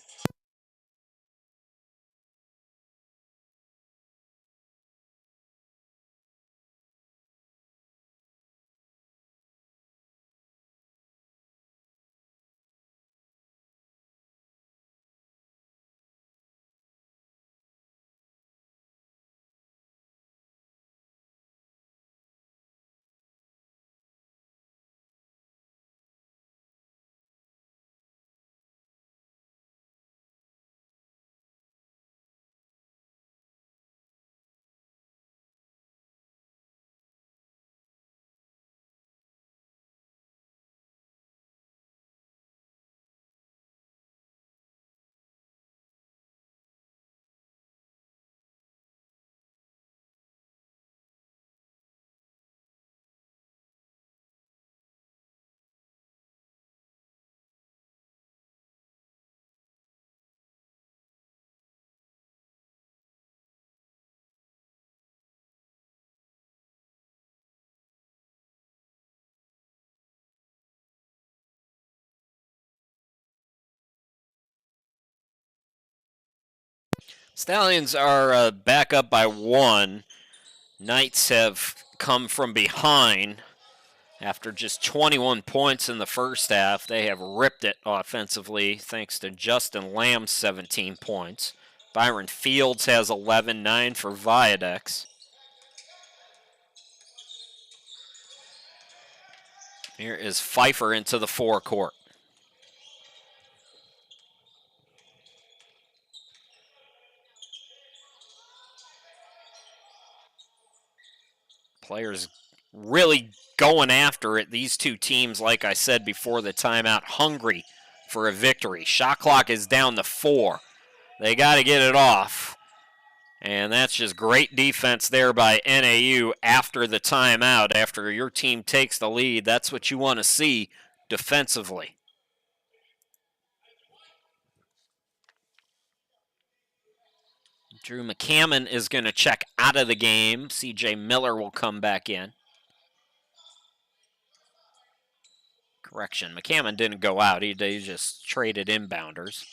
Stallions are back up by 1. Knights have come from behind after just 21 points in the first half. They have ripped it offensively thanks to Justin Lamb's 17 points. Byron Fields has 11, 9 for Viadex. Here is Pfeiffer into the forecourt. Players really going after it. These two teams, like I said before the timeout, hungry for a victory. Shot clock is down to 4. They got to get it off. And that's just great defense there by NAU after the timeout. After your team takes the lead, that's what you want to see defensively. Drew McCammon is going to check out of the game. CJ Miller will come back in. Correction, McCammon didn't go out. He just traded inbounders.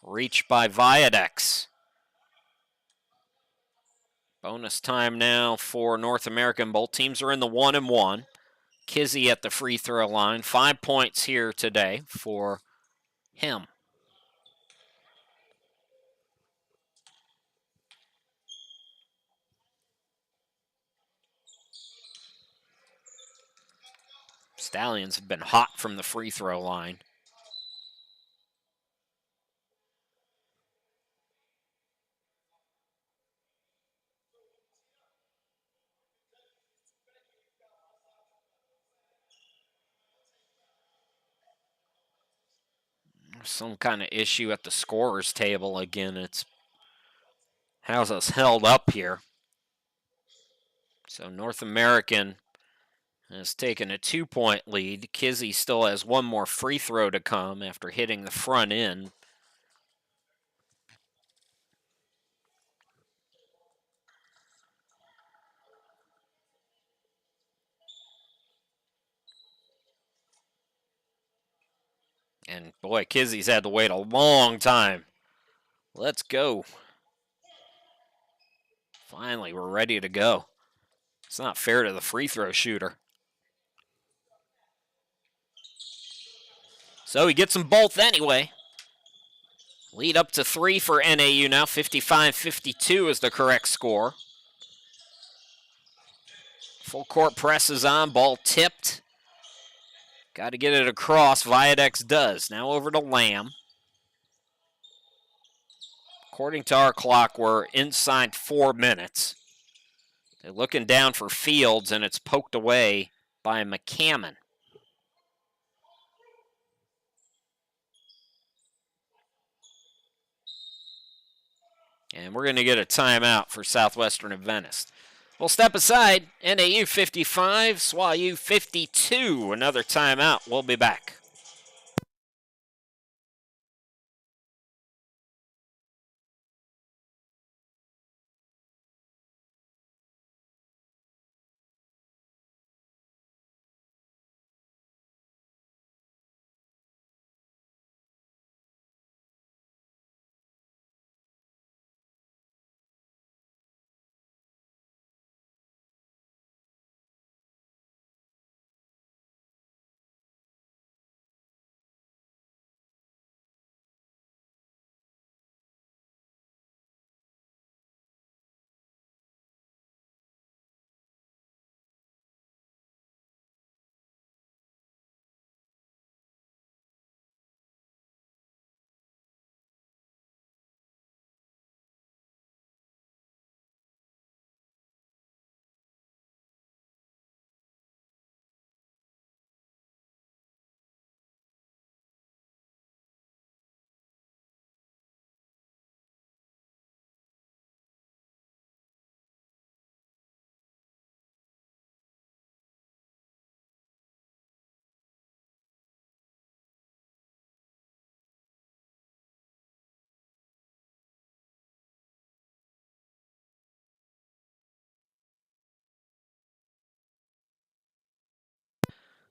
Reach by Viadex. Bonus time now for North American. Both teams are in the 1-1. Kizzy at the free throw line. 5 points here today for him. Stallions have been hot from the free throw line. Some kind of issue at the scorer's table again. It's has us held up here. So North American has taken a 2-point lead. Kizzy still has one more free throw to come after hitting the front end. And boy, Kizzy's had to wait a long time. Let's go. Finally, we're ready to go. It's not fair to the free throw shooter. So he gets them both anyway. Lead up to 3 for NAU now. 55-52 is the correct score. Full court press is on. Ball tipped. Got to get it across. Viadex does. Now over to Lamb. According to our clock, we're inside 4 minutes. They're looking down for Fields, and it's poked away by McCammon. And we're going to get a timeout for Southwestern Adventist. We'll step aside. NAU 55, SWAU 52. Another timeout. We'll be back.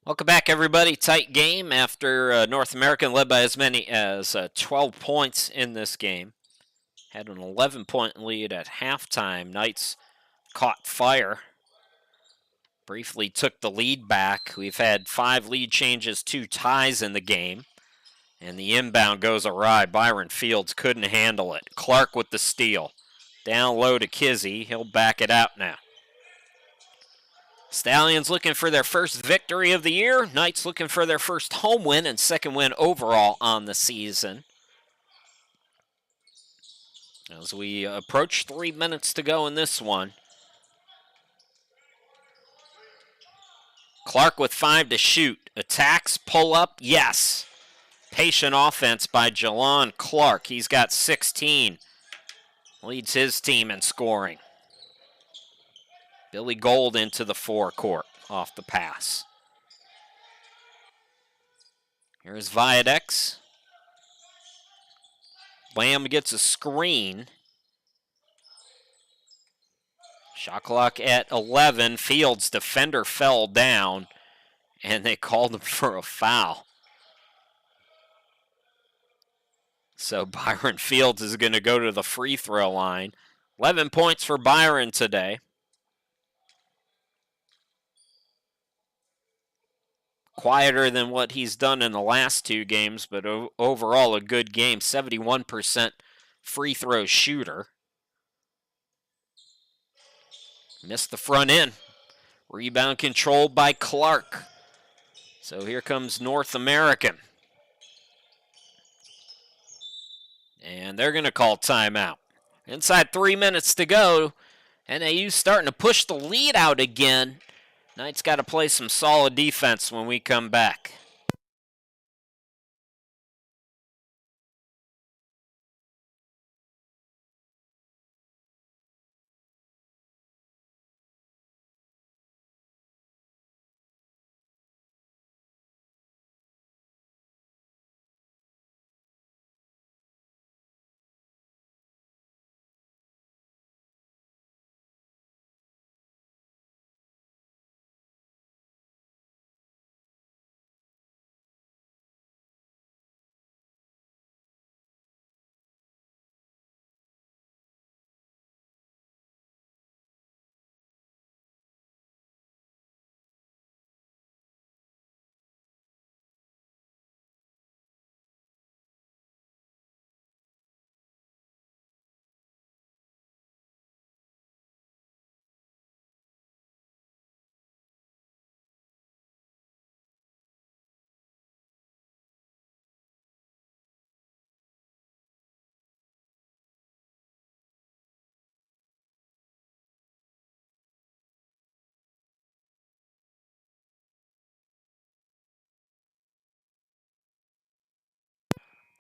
Welcome back, everybody. Tight game after North American led by as many as 12 points in this game. Had an 11-point lead at halftime. Knights caught fire. Briefly took the lead back. We've had 5 lead changes, 2 ties in the game. And the inbound goes awry. Byron Fields couldn't handle it. Clark with the steal. Down low to Kizzy. He'll back it out now. Stallions looking for their first victory of the year. Knights looking for their first home win and second win overall on the season. As we approach 3 minutes to go in this one. Clark with 5 to shoot. Attacks, pull up, yes. Patient offense by Jelon Clark. He's got 16. Leads his team in scoring. Billy Gold into the forecourt off the pass. Here's Viadex. Lamb gets a screen. Shot clock at 11. Fields' defender fell down, and they called him for a foul. So Byron Fields is going to go to the free throw line. 11 points for Byron today. quieter than what he's done in the last 2 games, but overall a good game. 71% free throw shooter. Missed the front end. Rebound controlled by Clark. So here comes North American. And they're going to call timeout. Inside 3 minutes to go. NAU starting to push the lead out again. Knights got to play some solid defense when we come back.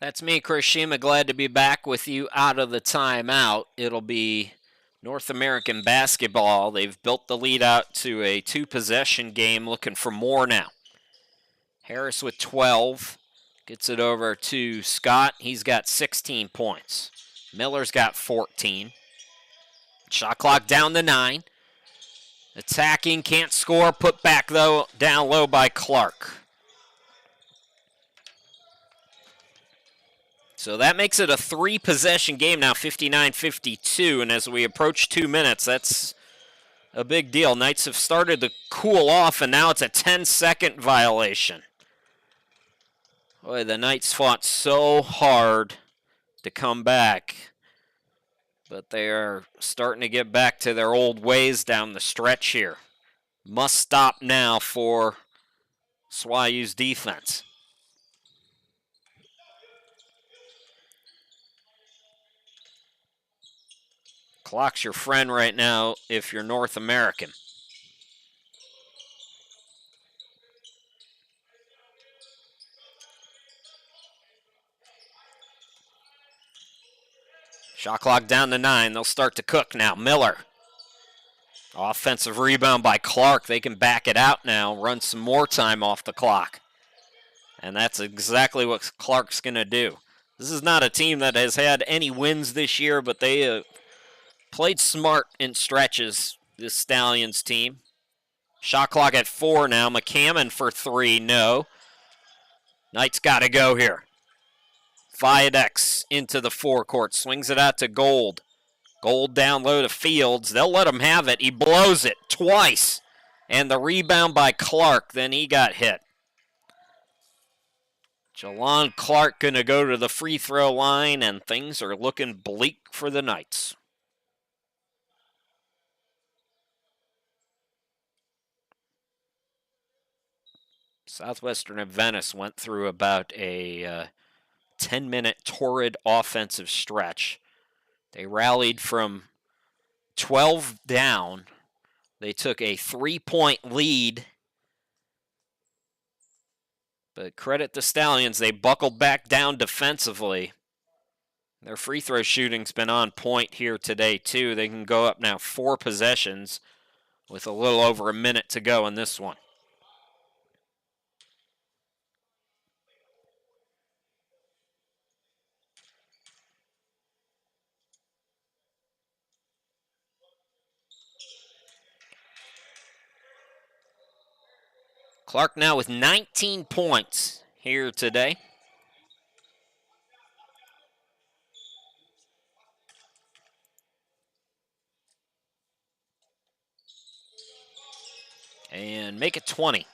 That's me, Chris Shima. Glad to be back with you out of the timeout. It'll be North American basketball. They've built the lead out to a 2-possession game, looking for more now. Harris with 12. Gets it over to Scott. He's got 16 points. Miller's got 14. Shot clock down to 9. Attacking, can't score. Put back, though, down low by Clark. So that makes it a 3-possession game now, 59-52. And as we approach 2 minutes, that's a big deal. Knights have started to cool off, and now it's a 10-second violation. Boy, the Knights fought so hard to come back, but they are starting to get back to their old ways down the stretch here. Must stop now for SWAU's defense. Clock's your friend right now if you're North American. Shot clock down to 9. They'll start to cook now. Miller. Offensive rebound by Clark. They can back it out now, run some more time off the clock. And that's exactly what Clark's going to do. This is not a team that has had any wins this year, but they played smart in stretches, this Stallions team. Shot clock at 4 now. McCammon for 3, no. Knights got to go here. Viadex into the forecourt, swings it out to Gold. Gold down low to Fields. They'll let him have it. He blows it twice. And the rebound by Clark, then he got hit. Jalon Clark going to go to the free throw line, and things are looking bleak for the Knights. Southwestern Adventist went through about a 10-minute torrid offensive stretch. They rallied from 12 down. They took a 3-point lead. But credit the Stallions, they buckled back down defensively. Their free throw shooting's been on point here today, too. They can go up now 4 possessions with a little over a minute to go in this one. Clark now with 19 points here today. And make it 20.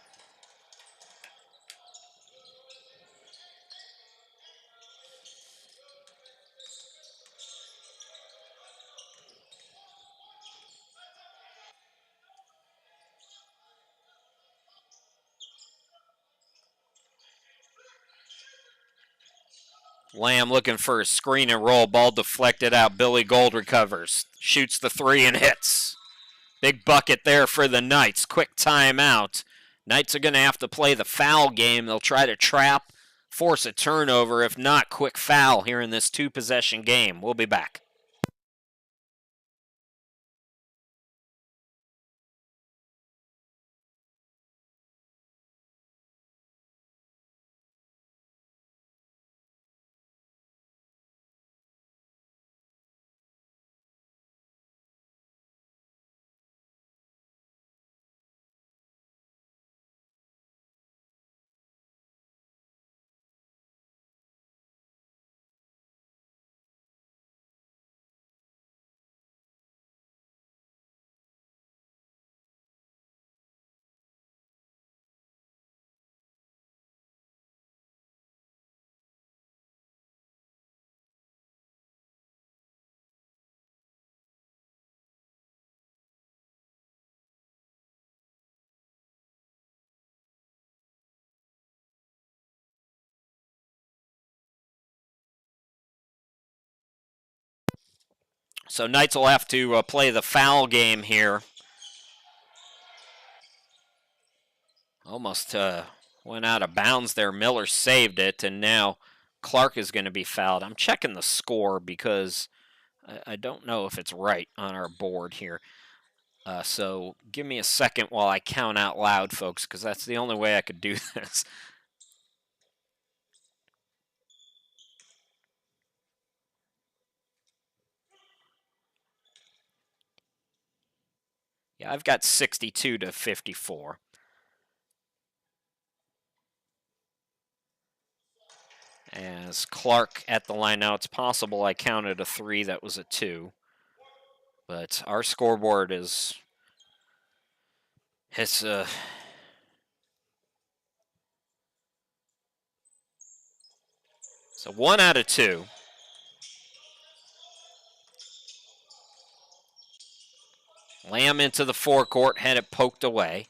Lamb looking for a screen and roll. Ball deflected out. Billy Gold recovers. Shoots the three and hits. Big bucket there for the Knights. Quick timeout. Knights are going to have to play the foul game. They'll try to trap, force a turnover. If not, quick foul here in this two-possession game. We'll be back. So Knights will have to play the foul game here. Almost went out of bounds there. Miller saved it, and now Clark is going to be fouled. I'm checking the score because I don't know if it's right on our board here. So give me a second while I count out loud, folks, because that's the only way I could do this. Yeah, I've got 62 to 54. As Clark at the line now, it's possible I counted a 3 that was a 2. But our scoreboard is... So 1 out of 2. Lamb into the forecourt, had it poked away.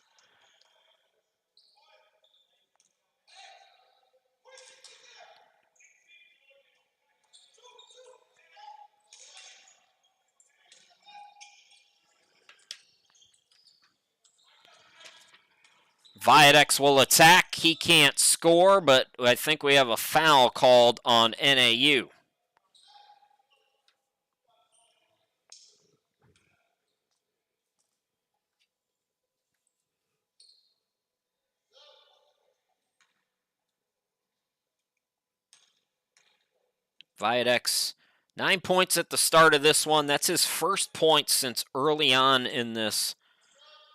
Viadex will attack. He can't score, but I think we have a foul called on NAU. Viadex, 9 points at the start of this one. That's his first point since early on in this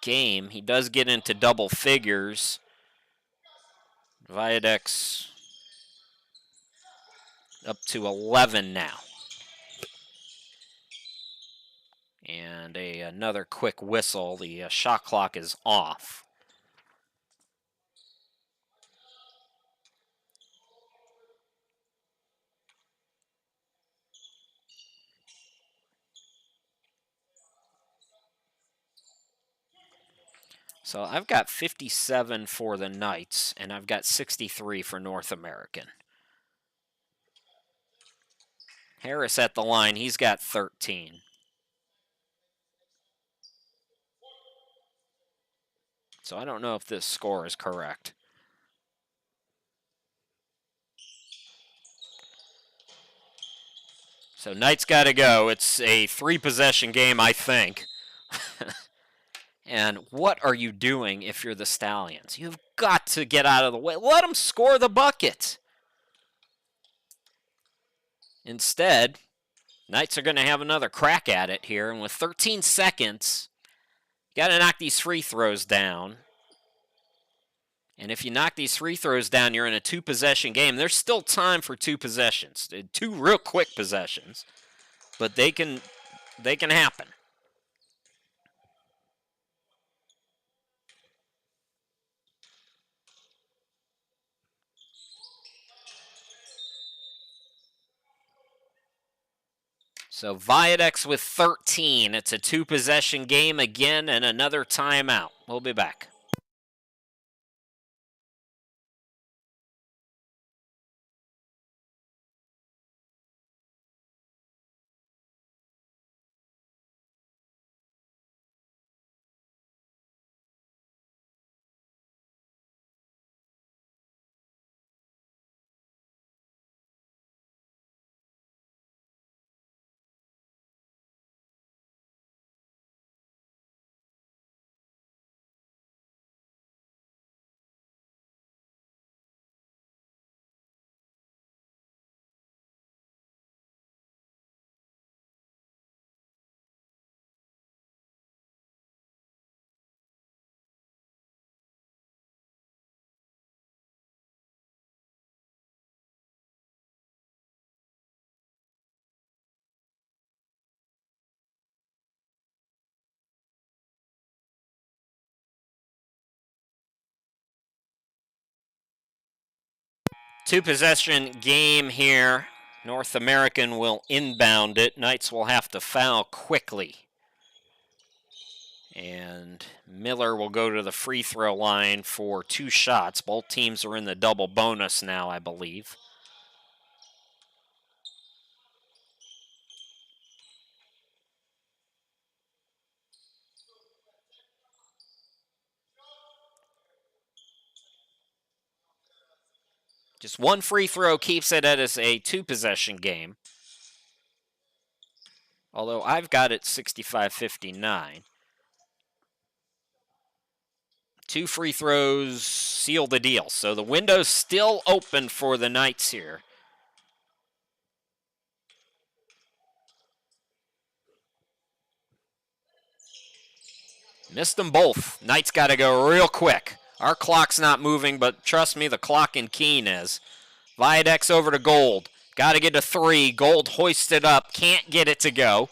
game. He does get into double figures. Viadex up to 11 now. And another quick whistle. The shot clock is off. So I've got 57 for the Knights, and I've got 63 for North American. Harris at the line, he's got 13. So I don't know if this score is correct. So Knights got to go. It's a 3-possession game, I think. And what are you doing if you're the Stallions? You've got to get out of the way. Let them score the bucket. Instead, Knights are going to have another crack at it here. And with 13 seconds, you got to knock these free throws down. And if you knock these free throws down, you're in a 2-possession game. There's still time for 2 possessions. 2 real quick possessions. But they can happen. So Viadex with 13. It's a 2-possession game again and another timeout. We'll be back. Two-possession game here. North American will inbound it. Knights will have to foul quickly. And Miller will go to the free throw line for 2 shots. Both teams are in the double bonus now, I believe. Just one free throw keeps it as a two-possession game. Although I've got it 65-59. 2 free throws seal the deal. So the window's still open for the Knights here. Missed them both. Knights got to go real quick. Our clock's not moving, but trust me, the clock in Keene is. Viadex over to Gold. Got to get to 3. Gold hoisted up. Can't get it to go.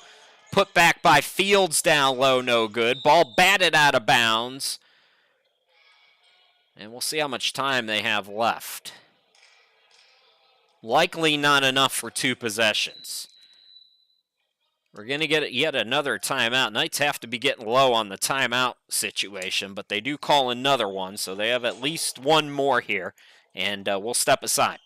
Put back by Fields down low, no good. Ball batted out of bounds. And we'll see how much time they have left. Likely not enough for 2 possessions. We're going to get yet another timeout. Knights have to be getting low on the timeout situation, but they do call another one, so they have at least one more here, and we'll step aside.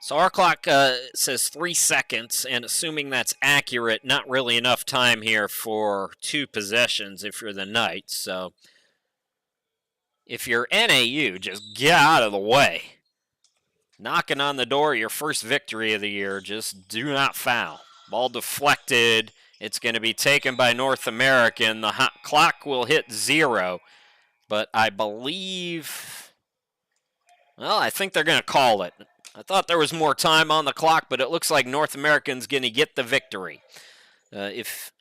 So our clock says 3 seconds, and assuming that's accurate, not really enough time here for 2 possessions if you're the Knights. So if you're NAU, just get out of the way. Knocking on the door, your first victory of the year, just do not foul. Ball deflected. It's going to be taken by North American. The clock will hit 0, but I believe, well, I think they're going to call it. I thought there was more time on the clock, but it looks like North American's going to get the victory. If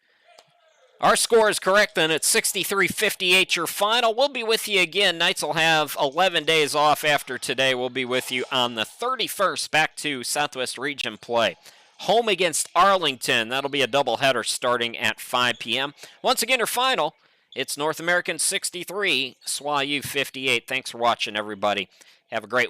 our score is correct, then it's 63-58 your final. We'll be with you again. Knights will have 11 days off after today. We'll be with you on the 31st back to Southwest Region play. Home against Arlington. That'll be a doubleheader starting at 5 p.m. Once again, your final, it's North American 63, SWAU 58. Thanks for watching, everybody. Have a great week.